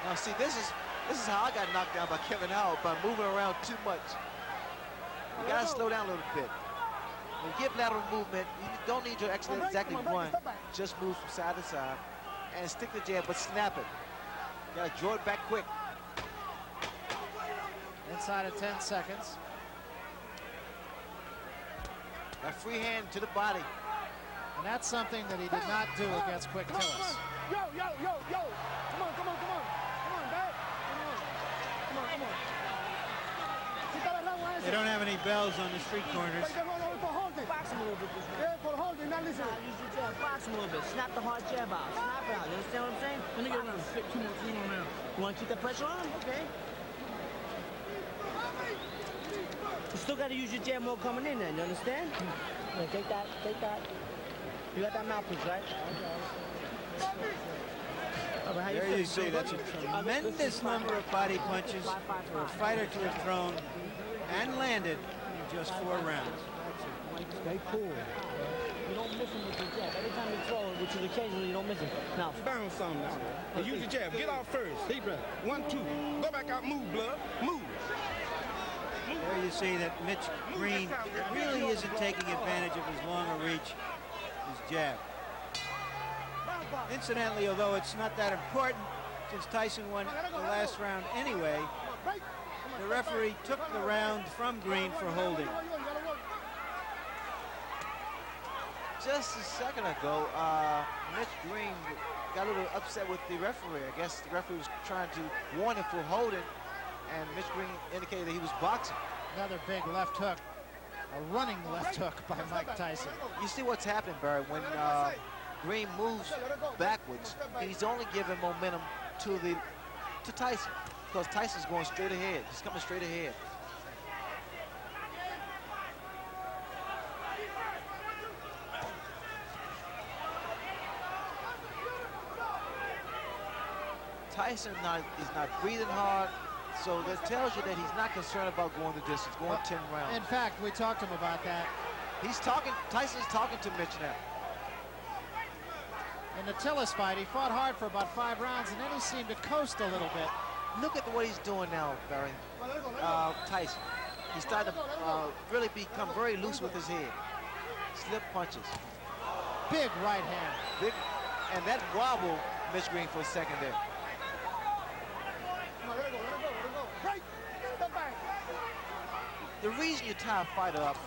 Now, see, this is how I got knocked down by Kevin Howard, by moving around too much. You gotta slow down a little bit. When you get lateral movement, you don't need to actually exactly run. Just move from side to side and stick the jab, but snap it. You gotta draw it back quick.
Inside of 10 seconds.
That free hand to the body.
And that's something that he did not do against Quick Tillis.
Yo, yo, yo, yo. Come on, come on, come on. Come on, Dad. Come on, come on.
They don't have any bells on the street corners.
Box him a little bit.
Yeah, for holding, not listen.
Use your jab. Box him a little bit. Snap the hard jab out. Snap it out. You understand what I'm saying? Let me get around. 2 more rounds. You want to keep that pressure on him? Okay. You still got to use your jab more coming in there. You understand? Yeah, take that. Take that. You got that mouthpiece, right?
There you see, that's a tremendous number of body punches for a fighter to have thrown and landed in just 4 rounds.
Stay cool. You don't miss him with your jab. Every time you throw it, which is occasionally, you don't miss him. Now,
bounce something now. And use your jab. Get off first. Deep breath. 1, 2. Go back out. Move, blood. Move.
There you see that Mitch Green really isn't taking advantage of his longer reach, his jab. Incidentally, although it's not that important, since Tyson won the last round anyway, the referee took the round from Green for holding.
Just a second ago, Mitch Green got a little upset with the referee. I guess the referee was trying to warn him for holding, and Mitch Green indicated that he was boxing.
Another big left hook, a running left hook by Mike Tyson.
You see what's happening, Barry, when Green moves backwards, he's only giving momentum to Tyson, because Tyson's going straight ahead. He's coming straight ahead. Tyson is not breathing hard, so that tells you that he's not concerned about going the distance, going 10 rounds.
In fact, we talked to him about that.
Tyson's talking to Mitch now.
In the Tillis fight, he fought hard for about 5 rounds, and then he seemed to coast a little bit.
Look at what he's doing now, Barry. Tyson. He's starting to really become very loose with his head. Slip punches.
Big right hand.
Big, and that wobbled Mitch Green for a second there. The reason you tie a fighter up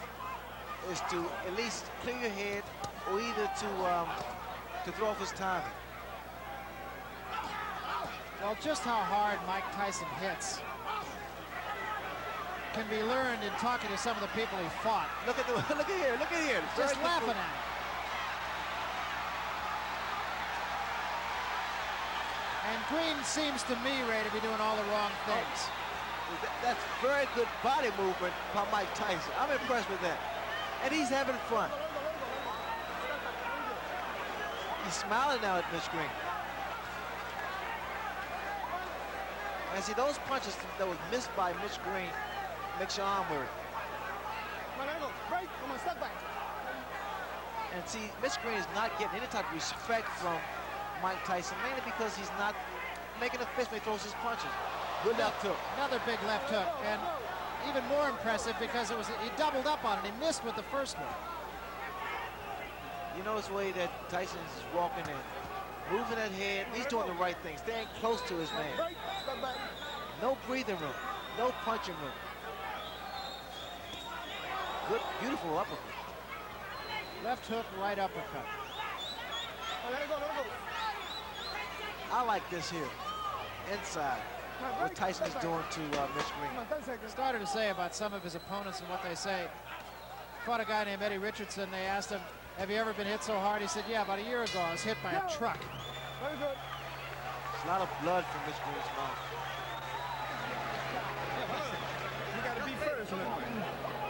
is to at least clear your head, or either to throw off his timing.
Well, just how hard Mike Tyson hits can be learned in talking to some of the people he fought.
Look at here.
Just laughing at him. And Green seems to me, Ray, to be doing all the wrong things.
That's very good body movement by Mike Tyson. I'm impressed with that. And he's having fun. He's smiling now at Mitch Green. And see, those punches that was missed by Mitch Green makes your arm weary. And see, Mitch Green is not getting any type of respect from Mike Tyson, mainly because he's not making a fist when he throws his punches. Good left hook.
Another big left hook, and even more impressive because he doubled up on it. He missed with the first one.
You notice the way that Tyson is walking in, moving that head. He's doing the right thing, staying close to his man. No breathing room, no punching room. Good, beautiful uppercut.
Left hook, right uppercut.
I like this here, inside. What Tyson is doing to Mitch Green.
Started to say about some of his opponents and what they say. Fought a guy named Eddie Richardson. They asked him, have you ever been hit so hard? He said, yeah, about a year ago I was hit by a truck.
There's a lot of blood from Mitch Green's mouth.
You got to be first.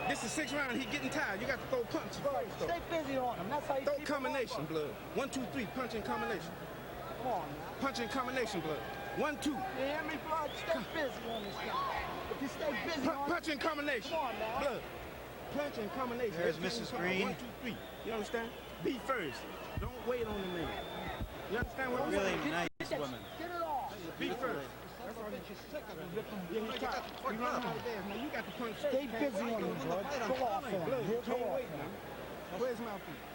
This is 6th round. He's getting tired. You got to throw punches.
Stay busy on him. That's how you
throw combination, blood. 1, 2, 3. Punch in combination.
Come on, man.
Punch in combination, blood. 1, 2.
You hear me, blood? Stay busy on this guy. If you stay busy
punch in combination.
Come on, now.
Blood. Punch in combination.
There's Mrs. Green.
1, 2, 3. You understand? Be first. Don't wait on the man. You understand what I'm saying?
Really nice woman.
Get it off.
Be first. That's all that you're sick of. Yeah, he's tired. You run out of there. Now you got to punch.
Stay busy on him, blood. Go off on him. Go off.
Where's mouthpiece?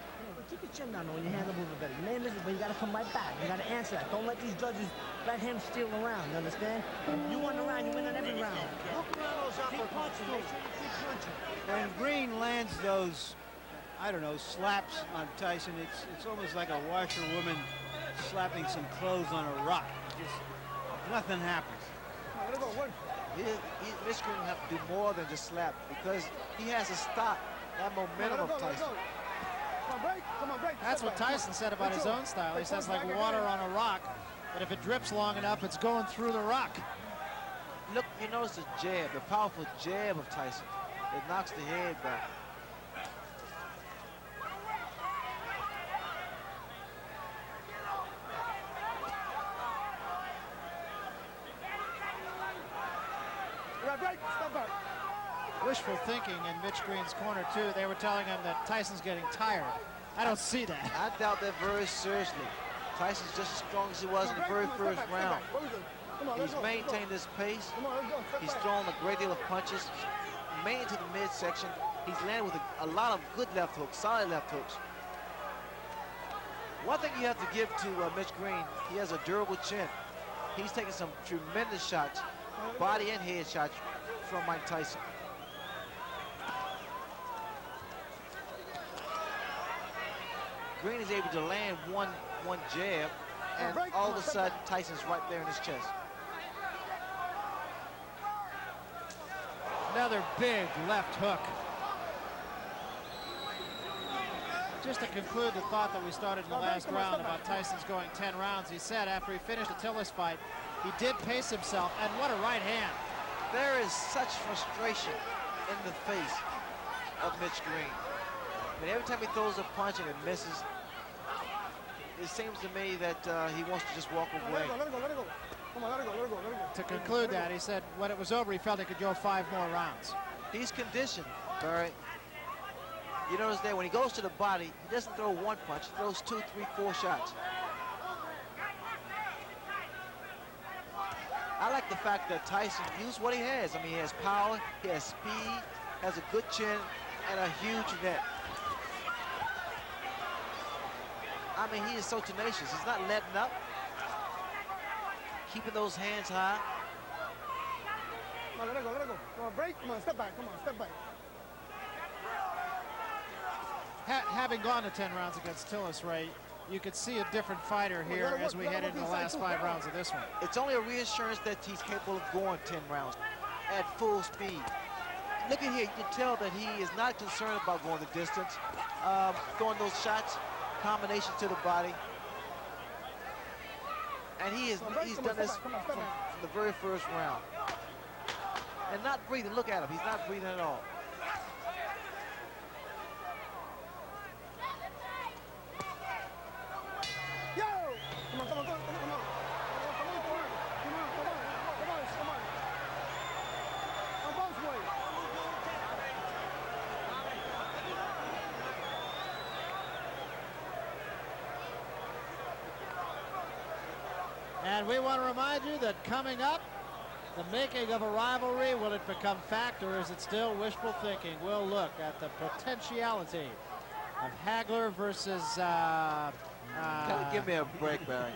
Keep your chin down on your hand a little bit better. Your name is, but you got to come right back. You got to answer that. Don't let these judges let him steal around. You understand? You won the round, you win on every round. Look around those uppercuts. Keep punching. Make sure you keep punching.
When Green lands those, I don't know, slaps on Tyson, it's almost like a washerwoman slapping some clothes on a rock. Just nothing happens.
Mitch Green will have to do more than just slap, because he has to stop that momentum of Tyson.
That's what Tyson said about his own style. He says, like water on a rock, but if it drips long enough, it's going through the rock.
Look, you notice the jab, the powerful jab of Tyson. It knocks the head back.
Wishful thinking in Mitch Green's corner, too. They were telling him that Tyson's getting tired. I don't see that.
I doubt that very seriously. Tyson's just as strong as he was in the very first round. He's maintained this pace. He's thrown a great deal of punches, mainly to the midsection. He's landed with a lot of good left hooks, solid left hooks. One thing you have to give to Mitch Green, he has a durable chin. He's taken some tremendous shots, body and head shots from Mike Tyson. Green is able to land one jab, and all of a sudden, Tyson's right there in his chest.
Another big left hook. Just to conclude the thought that we started in the last round about Tyson's going 10 rounds, he said after he finished the Tillis fight, he did pace himself, and what a right hand.
There is such frustration in the face of Mitch Green. I mean, every time he throws a punch and it misses, it seems to me that he wants to just walk away.
Let it go. Come on, let it go.
To conclude that, he said when it was over, he felt he could go 5 more rounds.
He's conditioned, Barry. You notice that when he goes to the body, he doesn't throw one punch, he throws 2, 3, 4 shots. I like the fact that Tyson used what he has. I mean, he has power, he has speed, has a good chin, and a huge net. I mean, he is so tenacious. He's not letting up. Keeping those hands high.
Come on, let it go. Come on, break. Come on, step back.
Having gone to 10 rounds against Tillis, Ray, you could see a different fighter here as we head into the last 5 rounds of this one.
It's only a reassurance that he's capable of going 10 rounds at full speed. Look at here, you can tell that he is not concerned about going the distance, throwing those shots, combination to the body. And he's done this from the very first round. And not breathing, look at him, he's not breathing at all.
And we want to remind you that coming up, the making of a rivalry, will it become fact or is it still wishful thinking? We'll look at the potentiality of Hagler versus...
Give me a break, Barry.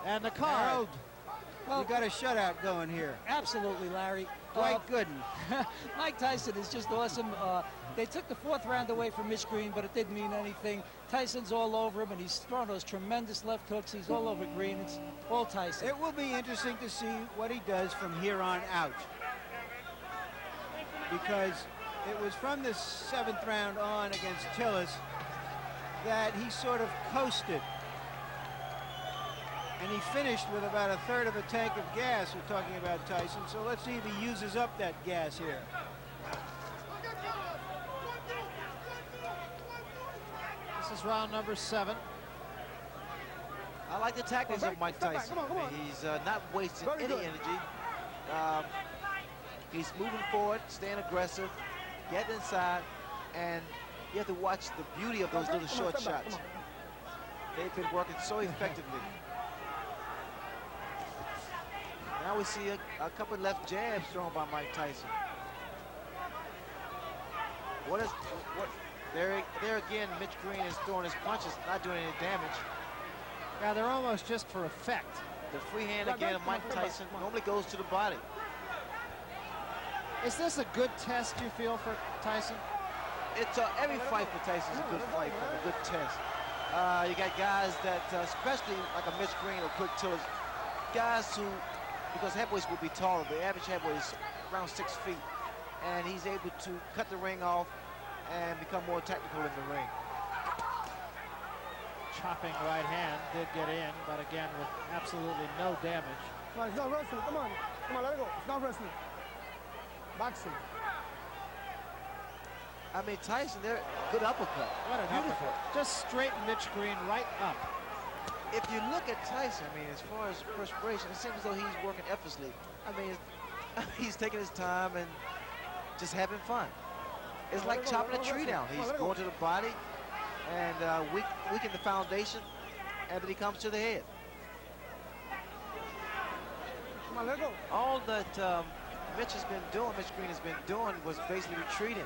And the card.
Harold, we got a shutout going here.
Absolutely, Larry.
Dwight Gooden.
Mike Tyson is just awesome. They took the 4th round away from Mitch Green, but it didn't mean anything. Tyson's all over him, and he's throwing those tremendous left hooks. He's all over Green. It's all Tyson.
It will be interesting to see what he does from here on out. Because it was from the 7th round on against Tillis that he sort of coasted. And he finished with about 1/3 of a tank of gas. We're talking about Tyson. So let's see if he uses up that gas here.
This is round number 7.
I like the tactics of Mike Tyson. He's not wasting any energy. He's moving forward, staying aggressive, getting inside, and you have to watch the beauty of those little short shots. They've been working so effectively. Now we see a couple left jabs thrown by Mike Tyson. There again, Mitch Green is throwing his punches, not doing any damage.
Yeah, they're almost just for effect.
The free hand again of Mike Tyson normally goes to the body.
Is this a good test, you feel, for Tyson?
It's every fight for Tyson is a good fight, a good test. You got guys that, especially like a Mitch Green or Quick Tillis, guys who, because heavyweights will be taller, the average heavyweight is around 6 feet, and he's able to cut the ring off and become more technical in the ring.
Chopping right hand did get in, but again with absolutely no damage.
Come on, it's not wrestling. Come on, let it go. It's not wrestling. Boxing.
I mean, Tyson, they're good uppercut.
What an uppercut. Just straighten Mitch Green right up.
If you look at Tyson, I mean, as far as perspiration, it seems as though he's working effortlessly. I mean, he's taking his time and just having fun. It's like chopping a tree down. He's going to the body and weaken the foundation, and then he comes to the head.
Come on, let go.
All that Mitch Green has been doing was basically retreating.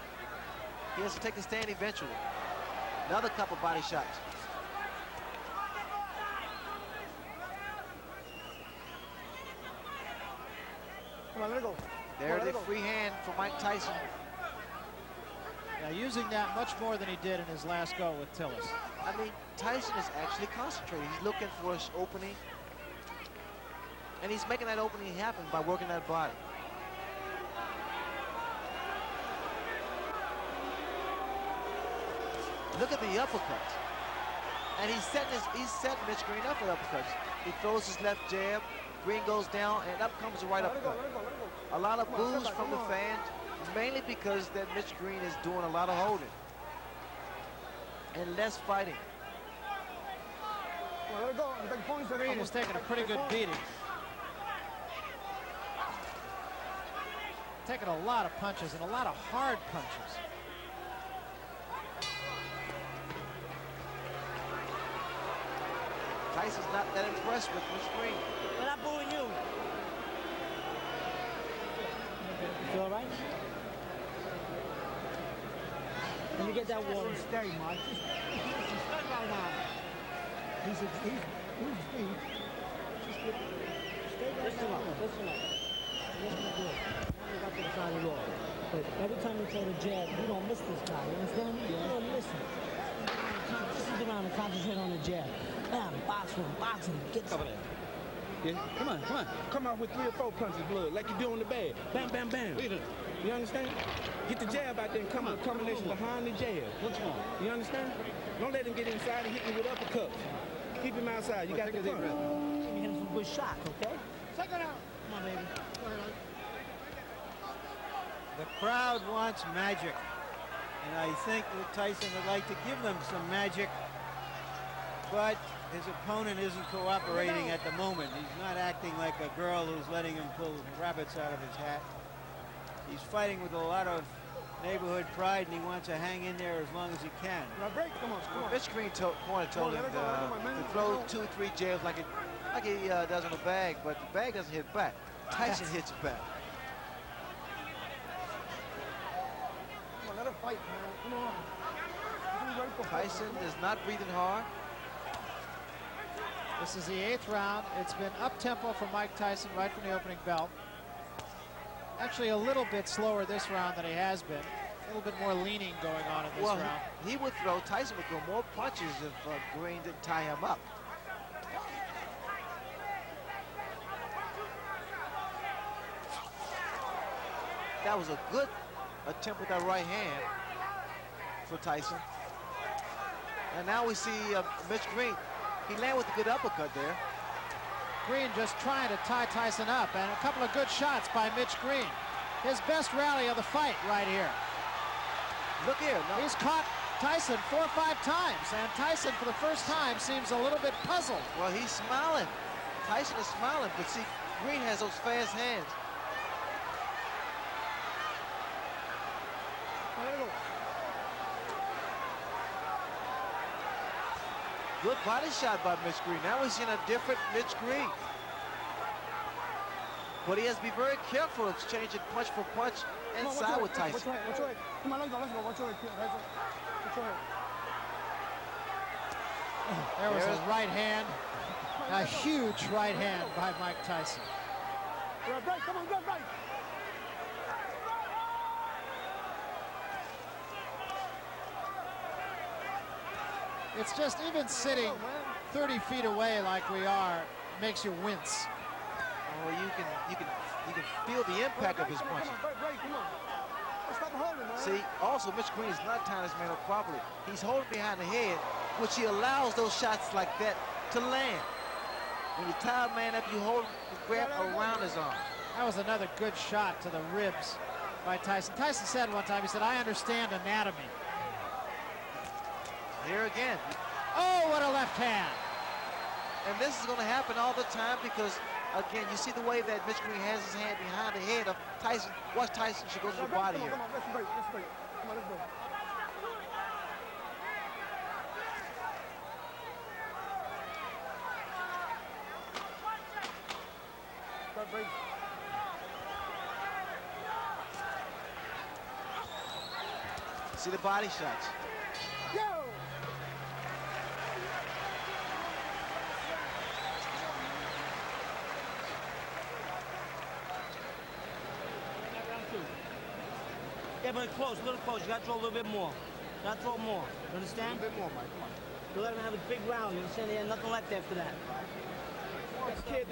He has to take the stand eventually. Another couple body shots.
Come on, let go.
There's a free hand for Mike Tyson.
Yeah, using that much more than he did in his last go with Tillis.
I mean, Tyson is actually concentrating. He's looking for his opening. And he's making that opening happen by working that body. Look at the uppercuts. And he's setting Mitch Green up with uppercuts. He throws his left jab, Green goes down, and up comes the right uppercut. A lot of boos from the fans, mainly because that Mitch Green is doing a lot of holding and less fighting.
Green is taking a pretty good beating. Taking a lot of punches and a lot of hard punches.
Tyson's not that impressed with Mitch Green.
We're not booing you. You feel all right? Let me get that water. Steady, Mike. Just stay right now. He's just stay right listen now. Listen up. Listen up good. Now we got to the side of the wall. But every time you throw the jab, you don't miss this guy. You understand me? You don't miss him. Just sit around and concentrate on the jab. Bam, box him, get
over there. Yeah, come on. Come out with 3 or 4 punches, blood, like you do on the bag. Bam, bam, bam. You understand? Get the jab out there and come with a combination behind the jab. What's wrong? You understand? Don't let him get inside and hit you with uppercuts. Keep him outside. You got the punch.
You hit him some good shots, okay?
Second out.
Come on, baby.
The crowd wants magic, and I think that Tyson would like to give them some magic, but his opponent isn't cooperating at the moment. He's not acting like a girl who's letting him pull rabbits out of his hat. He's fighting with a lot of neighborhood pride, and he wants to hang in there as long as he can.
Mitch Green told him to throw 2 or 3 jabs like he does on the bag, but the bag doesn't hit back. Tyson hits back.
Come on, let him fight, man. Come on.
Tyson is not breathing hard.
This is the 8th round. It's been up-tempo for Mike Tyson right from the opening bell. Actually, a little bit slower this round than he has been. A little bit more leaning going on in this round.
Tyson would throw more punches if Green didn't tie him up. That was a good attempt with that right hand for Tyson. And now we see Mitch Green. He landed with a good uppercut there.
Green just trying to tie Tyson up, and a couple of good shots by Mitch Green. His best rally of the fight right here.
Look here. No.
He's caught Tyson 4 or 5 times, and Tyson for the first time seems a little bit puzzled.
Well, he's smiling. Tyson is smiling, but see, Green has those fast hands. Good body shot by Mitch Green. Now we're seeing a different Mitch Green. But he has to be very careful of changing punch for punch inside with Tyson.
Watch your head. Come on, let's go. Watch your head. Watch your head.
There was a right hand. A huge right hand by Mike Tyson.
Right, come on, right.
It's just even sitting 30 feet away like we are makes you wince.
Oh, you can feel the impact of his punches. See, also Mitch Green is not tying his man up properly. He's holding behind the head, which he allows those shots like that to land. When you tie a man up, you hold the grab around his arm.
That was another good shot to the ribs by Tyson. Tyson said one time, he said, "I understand anatomy."
Here again.
Oh, what a left hand.
And this is going to happen all the time because, again, you see the way that Mitch Green has his hand behind the head of Tyson. Watch Tyson should go to the body here.
Come on, let's go. Start breaking.
See the body shots.
Yo!
Yeah, but close, a little close. You gotta throw a little bit more. You gotta throw more. You understand?
A little bit more, Mike. Come on.
You let him have a big round. You understand? He had nothing left after that.
Kid,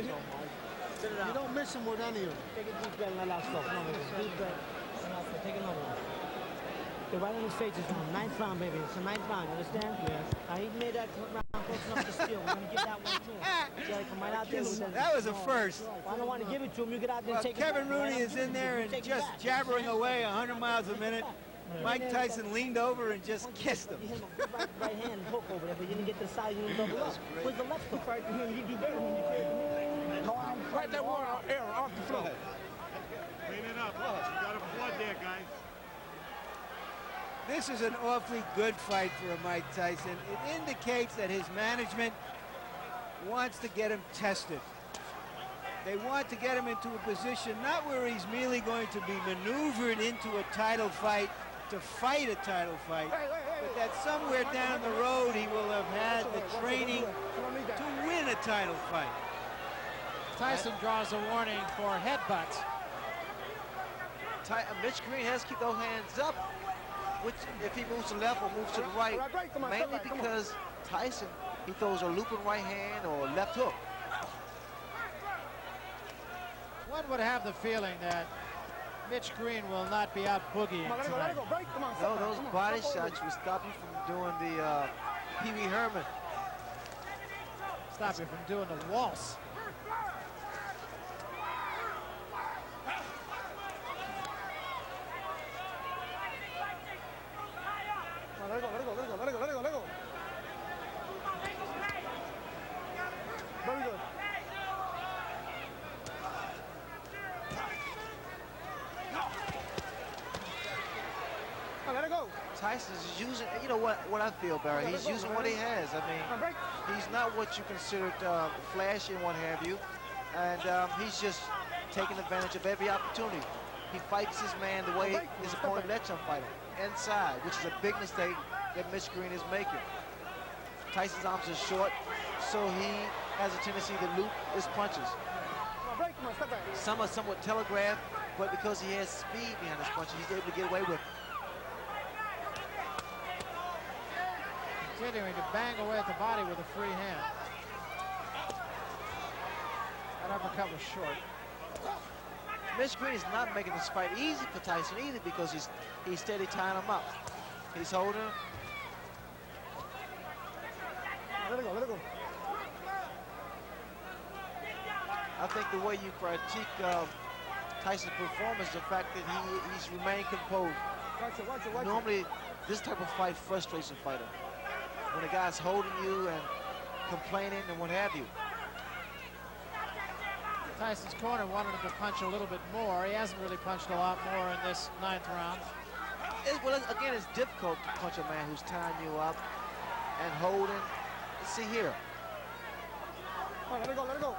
Sit it out.
you don't miss him with any of them.
Take a deep breath and let out slow. Come on, baby. Deep breath. And out slow. Take another one. Okay, right in his face this round. Ninth round, baby. It's a ninth round. You understand? Yes. He made that round close enough to steal. We're gonna give that one to him. See how he come right out there with
That was a first.
I don't want to give it to him. You get out there and take
Kevin
it back.
Rooney is in there and just jabbering away 100 miles a minute. Mike Tyson leaned over and just kissed him.
You hit him a right hand hook over there, but you didn't get the side. You didn't double up. Where's the left hook? Right here. You do better when you can't.
Right that water out air off the floor.
Clean it up. You got a flood there, guys.
This is an awfully good fight for Mike Tyson. It indicates that his management wants to get him tested. They want to get him into a position not where he's merely going to be maneuvered into a title fight to fight a title fight, but that somewhere down the road he will have had the training to win a title fight.
Tyson draws a warning for headbutts.
Mitch Green has to keep those hands up, which if he moves to the left or moves to the right, mainly because Tyson, he throws a looping right hand or left hook.
One would have the feeling that Mitch Green will not be out boogieing tonight.
No, those body shots will stop you from doing the Pee Wee Herman.
Stop you from doing the waltz.
Let it go, let it go, let it go, let it go, let it go, let it go. Very good. Let it go.
Tyson's using, you know what I feel, Barry, he's using what he has. I mean, he's not what you considered flashy and what have you, and he's just taking advantage of every opportunity. He fights his man the way his opponent lets him fight him, inside, which is a big mistake that Mitch Green is making. Tyson's arms are short, so he has a tendency to loop his punches. Some are somewhat telegraphed, but because he has speed behind his punches, he's able to get away with it.
Continuing to bang away at the body with a free hand. That uppercut was short.
Mitch Green is not making this fight easy for Tyson either because he's steady tying him up. He's holding him.
Let it go, let it go.
I think the way you critique Tyson's performance is the fact that he's remained composed.
Watch it, watch it, watch it.
Normally, this type of fight frustrates a fighter. When a guy's holding you and complaining and what have you.
Tyson's corner wanted him to punch a little bit more. He hasn't really punched a lot more in this 9th round.
Well, again, it's difficult to punch a man who's tying you up and holding. Let's see here.
Let it go, let it go.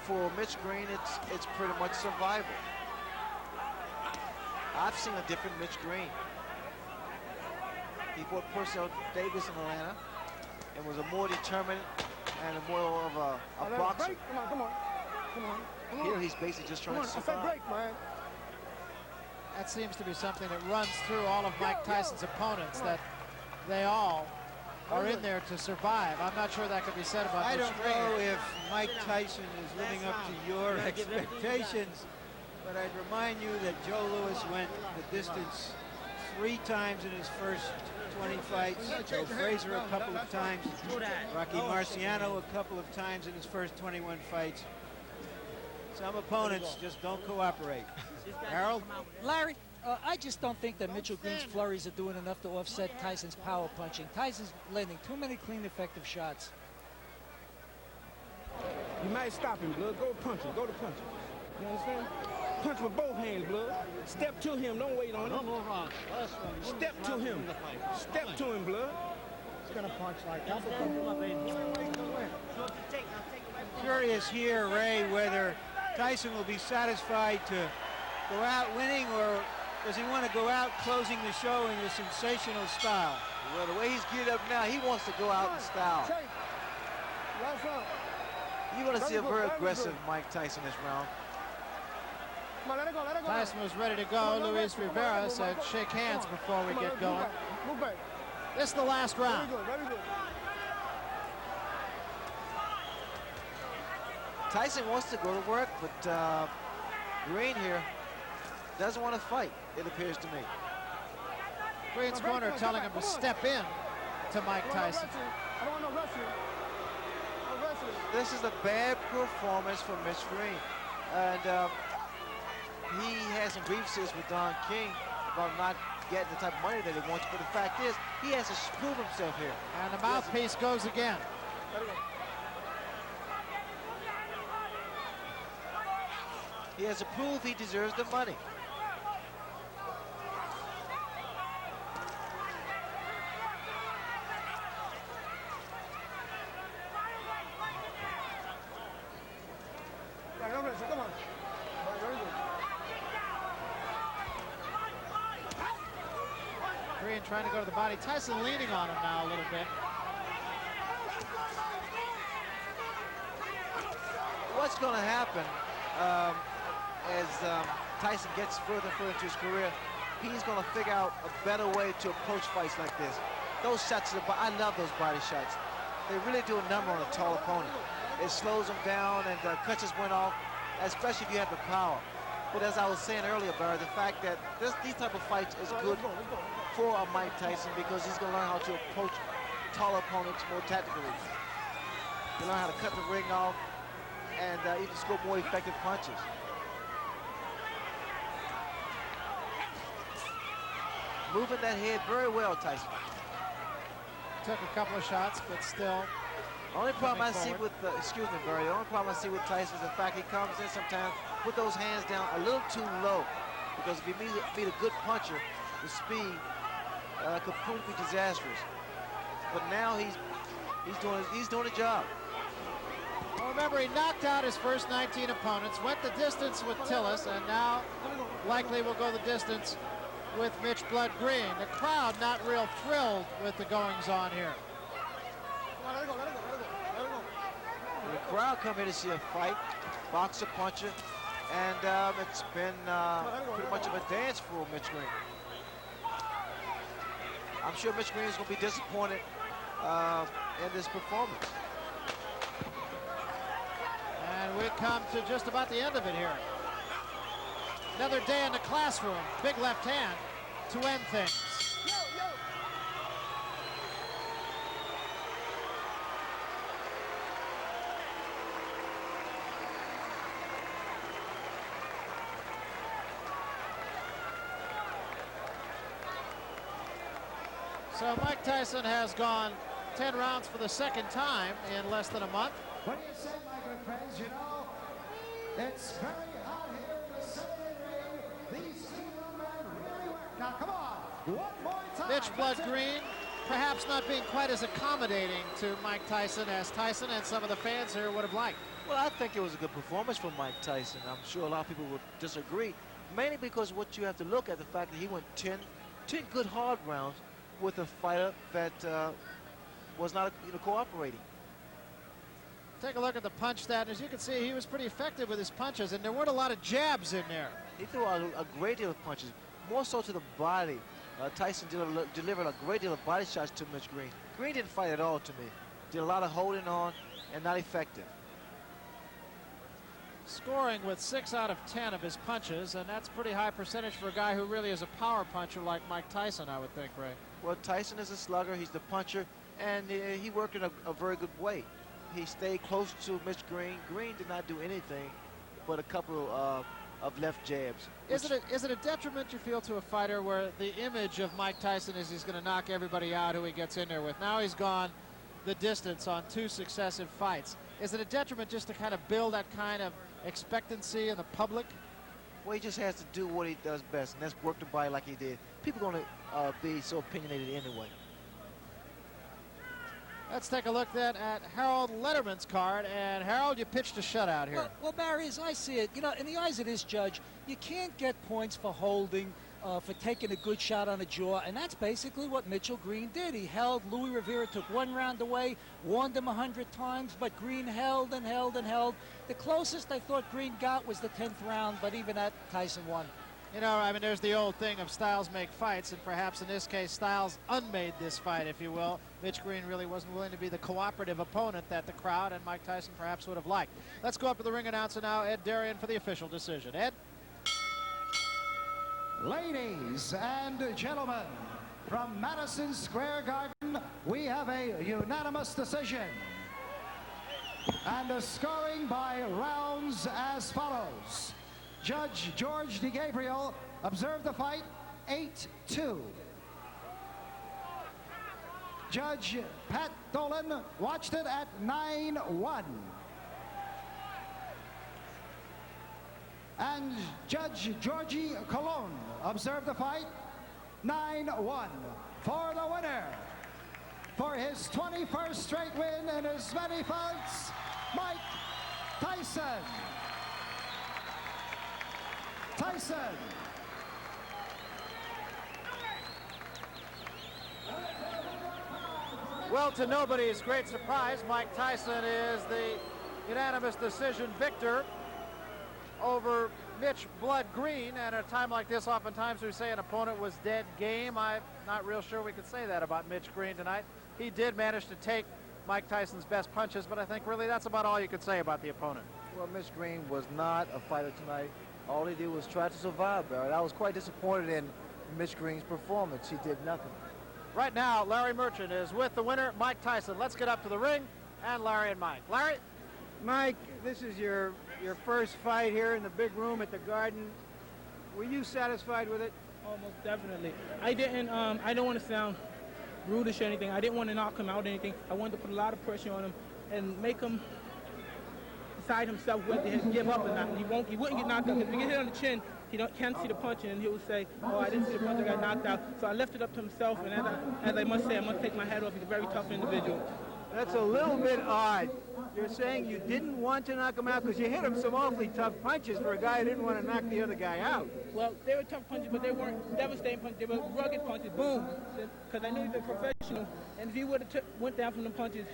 For Mitch Green, it's pretty much survival. I've seen a different Mitch Green. He fought Purcell Davis in Atlanta and was a more determined and a more of a boxer.
Come on, come on. Come on. Come on.
Here he's basically just trying to survive.
Break, man.
That seems to be something that runs through all of Mike Tyson's opponents, that they all are in there to survive. I'm not sure that could be said about
I
Mitch
don't
Green.
know if Mike Tyson is living up to your expectations, but I'd remind you that Joe Louis went the distance 3 times in his first 20 fights. Joe Frazier a couple of times. Rocky Marciano a couple of times in his first 21 fights. Some opponents just don't cooperate. Harold?
Larry, I just don't think that Mitchell Green's flurries are doing enough to offset Tyson's power punching. Tyson's landing too many clean, effective shots.
You might stop him, blood. Go punch him. Go to punch him. You understand?
Punch with both hands, blood. Step to him. Don't wait on him. Step to him. Step to him, blood.
He's gonna punch like that.
Curious here, Ray, whether Tyson will be satisfied to go out winning, or does he want to go out closing the show in a sensational style?
Well, the way he's geared up now, he wants to go out in style. You're going to see a very aggressive Mike Tyson this round.
Tyson was ready to go. Luis Rivera said shake hands before we get going. This is the last round.
Tyson wants to go to work, but Green here doesn't want to fight, it appears to me.
Green's corner telling him to step in to Mike Tyson.
This is a bad performance from Mitch Green. And he has some grievances with Don King about not getting the type of money that he wants. But the fact is, he has to prove himself here.
And the mouthpiece goes again.
He has to prove he deserves the money.
Green trying to go to the body. Tyson leaning on him now a little bit.
What's going to happen as Tyson gets further and further into his career, he's going to figure out a better way to approach fights like this. Those shots to the body, I love those body shots. They really do a number on a tall opponent. It slows them down and cuts his wind off, especially if you have the power. But as I was saying earlier, Barry, the fact that these type of fights is good for Mike Tyson because he's going to learn how to approach tall opponents more tactically. He'll learn how to cut the ring off and even score more effective punches. Moving that head very well, Tyson.
Took a couple of shots, but still.
Only problem I see with, excuse me, Barry, the only problem I see with Tyson is the fact he comes in sometimes, put those hands down a little too low. Because if you meet a good puncher, the speed could prove to be disastrous. But now he's doing a job.
Well, remember, he knocked out his first 19 opponents, went the distance with Tillis, and now likely will go the distance with Mitch Blood Green. The crowd not real thrilled with the goings-on here.
The crowd come here to see a fight, boxer, puncher, and it's been pretty much of a dance for Mitch Green. I'm sure Mitch Green is going to be disappointed in this performance.
And we come to just about the end of it here. Another day in the classroom. Big left hand to end things. So Mike Tyson has gone 10 rounds for the second time in less than a month.
What do you say, my good friends? You know, it's very hot here in the Saturday rain. These two young men really work. Now, come on, one more time.
Mitch Blood Green, perhaps not being quite as accommodating to Mike Tyson as Tyson and some of the fans here would have liked.
Well, I think it was a good performance from Mike Tyson. I'm sure a lot of people would disagree, mainly because what you have to look at the fact that he went 10 good hard rounds with a fighter that was not cooperating.
Take a look at the punch stat. As you can see, he was pretty effective with his punches, and there weren't a lot of jabs in there.
He threw a great deal of punches, more so to the body. Tyson delivered a great deal of body shots to Mitch Green. Green didn't fight at all to me. Did a lot of holding on and not effective.
Scoring with 6 out of 10 of his punches, and that's pretty high percentage for a guy who really is a power puncher like Mike Tyson, I would think, Ray.
Well, Tyson is a slugger. He's the puncher, and he worked in a very good way. He stayed close to Mitch Green. Green did not do anything but a couple of left jabs.
Is it a detriment, you feel, to a fighter where the image of Mike Tyson is he's going to knock everybody out who he gets in there with? Now he's gone the distance on 2 successive fights. Is it a detriment just to kind of build that kind of expectancy in the public?
Well, he just has to do what he does best, and that's work the body like he did. People are going to be so opinionated anyway.
Let's take a look then at Harold Letterman's card. And Harold, you pitched a shutout here.
Well, Barry, as I see it, you know, in the eyes of this judge, you can't get points for holding, for taking a good shot on a jaw, and that's basically what Mitchell Green did. He held. Louis Rivera took one round away, warned him 100 times, but Green held and held and held. The closest I thought Green got was the 10th round, but even that, Tyson won.
You know, I mean, there's the old thing of styles make fights, and perhaps in this case, Styles unmade this fight, if you will. Mitch Green really wasn't willing to be the cooperative opponent that the crowd and Mike Tyson perhaps would have liked. Let's go up to the ring announcer now, Ed Darien, for the official decision. Ed?
Ladies and gentlemen, from Madison Square Garden, we have a unanimous decision. And the scoring by rounds as follows. Judge George DeGabriel observed the fight 8-2. Judge Pat Dolan watched it at 9-1. And Judge Georgie Colon observed the fight 9-1 for the winner. For his 21st straight win in as many fights, Mike Tyson. Tyson.
Well, to nobody's great surprise, Mike Tyson is the unanimous decision victor over Mitch Blood Green. And at a time like this, oftentimes we say an opponent was dead game. I'm not real sure we could say that about Mitch Green tonight. He did manage to take Mike Tyson's best punches, but I think really that's about all you could say about the opponent.
Well, Mitch Green was not a fighter tonight. All he did was try to survive, Barrett. I was quite disappointed in Mitch Green's performance. He did nothing.
Right now, Larry Merchant is with the winner, Mike Tyson. Let's get up to the ring, and Larry and Mike. Larry?
Mike, this is your first fight here in the big room at the Garden. Were you satisfied with it?
Almost definitely. I don't want to sound rudish or anything. I didn't want to knock him out or anything. I wanted to put a lot of pressure on him and make him decide himself whether to give up or not. He wouldn't get knocked out. If he get hit on the chin, he can't see the punching, and he would say, "Oh, I didn't see the punch, I got knocked out." So I left it up to himself, and as I must say, I must take my hat off. He's a very tough individual.
That's a little bit odd. You're saying you didn't want to knock him out because you hit him some awfully tough punches for a guy who didn't want to knock the other guy out.
Well, they were tough punches, but they weren't devastating punches. They were rugged punches. Boom. Because I knew he was a professional, and if he would have went down from the punches,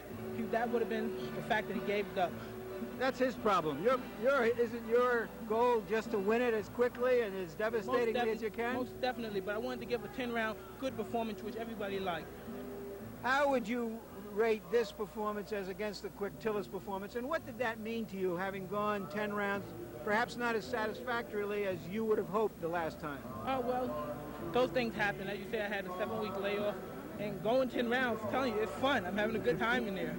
that would have been the fact that he gave it up.
That's his problem. Isn't your goal just to win it as quickly and as devastatingly as you can?
Most definitely, but I wanted to give a 10-round good performance, which everybody liked.
How would you rate this performance as against the quick Tillis performance, and what did that mean to you, having gone 10 rounds, perhaps not as satisfactorily as you would have hoped the last time?
Oh, well, those things happen. As you say, I had a 7-week layoff, and going 10 rounds, I'm telling you, it's fun. I'm having a good time in there.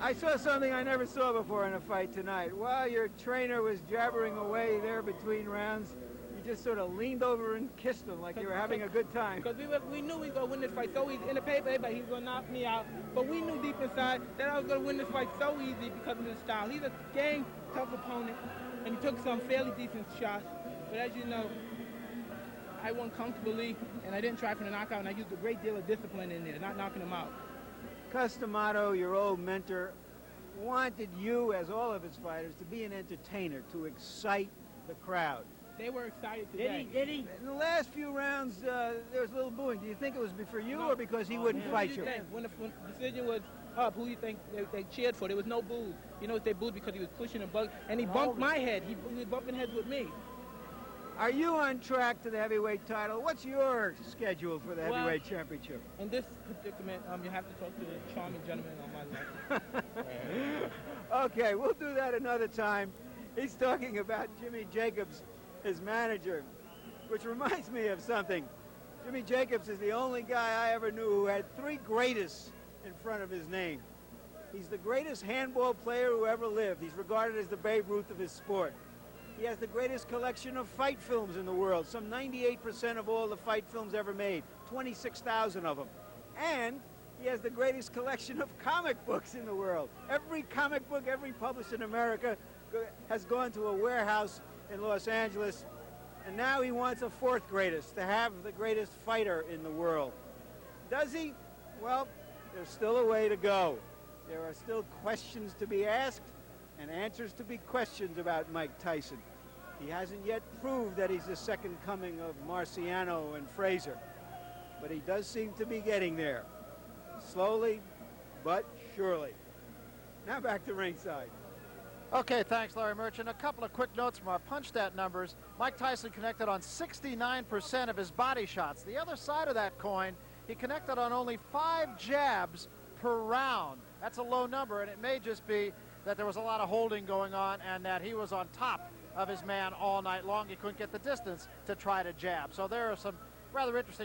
I saw something I never saw before in a fight tonight. While your trainer was jabbering away there between rounds, you just sort of leaned over and kissed him like you were having a good time.
Because we knew we were going to win this fight so easy. In the paper, but he was going to knock me out. But we knew deep inside that I was going to win this fight so easy because of his style. He's a dang tough opponent, and he took some fairly decent shots. But as you know, I won comfortably, and I didn't try for the knockout, and I used a great deal of discipline in there, not knocking him out.
Customato, your old mentor, wanted you, as all of his fighters, to be an entertainer, to excite the crowd.
They were excited today.
Did he? In the last few rounds, there was a little booing. Do you think it was for you or because he wouldn't fight you?
When the decision was up, who do you think they cheered for? There was no boos. You know, they booed because he was pushing and bugging, and he bumped my head. He was bumping heads with me.
Are you on track to the heavyweight title? What's your schedule for the heavyweight championship?
In this predicament, you have to talk to the charming gentleman on my left.
Okay, we'll do that another time. He's talking about Jimmy Jacobs, his manager, which reminds me of something. Jimmy Jacobs is the only guy I ever knew who had 3 greatest in front of his name. He's the greatest handball player who ever lived. He's regarded as the Babe Ruth of his sport. He has the greatest collection of fight films in the world, some 98% of all the fight films ever made, 26,000 of them. And he has the greatest collection of comic books in the world. Every comic book, every publisher in America has gone to a warehouse in Los Angeles, and now he wants a fourth greatest, to have the greatest fighter in the world. Does he? Well, there's still a way to go. There are still questions to be asked and answers to be questioned about Mike Tyson. He hasn't yet proved that he's the second coming of Marciano and Frazier, but he does seem to be getting there, slowly but surely. Now back to ringside.
Okay, thanks, Larry Merchant. A couple of quick notes from our punch stat numbers. Mike Tyson connected on 69% of his body shots. The other side of that coin, he connected on only 5 jabs per round. That's a low number, and it may just be that there was a lot of holding going on and that he was on top of his man all night long. He couldn't get the distance to try to jab. So there are some rather interesting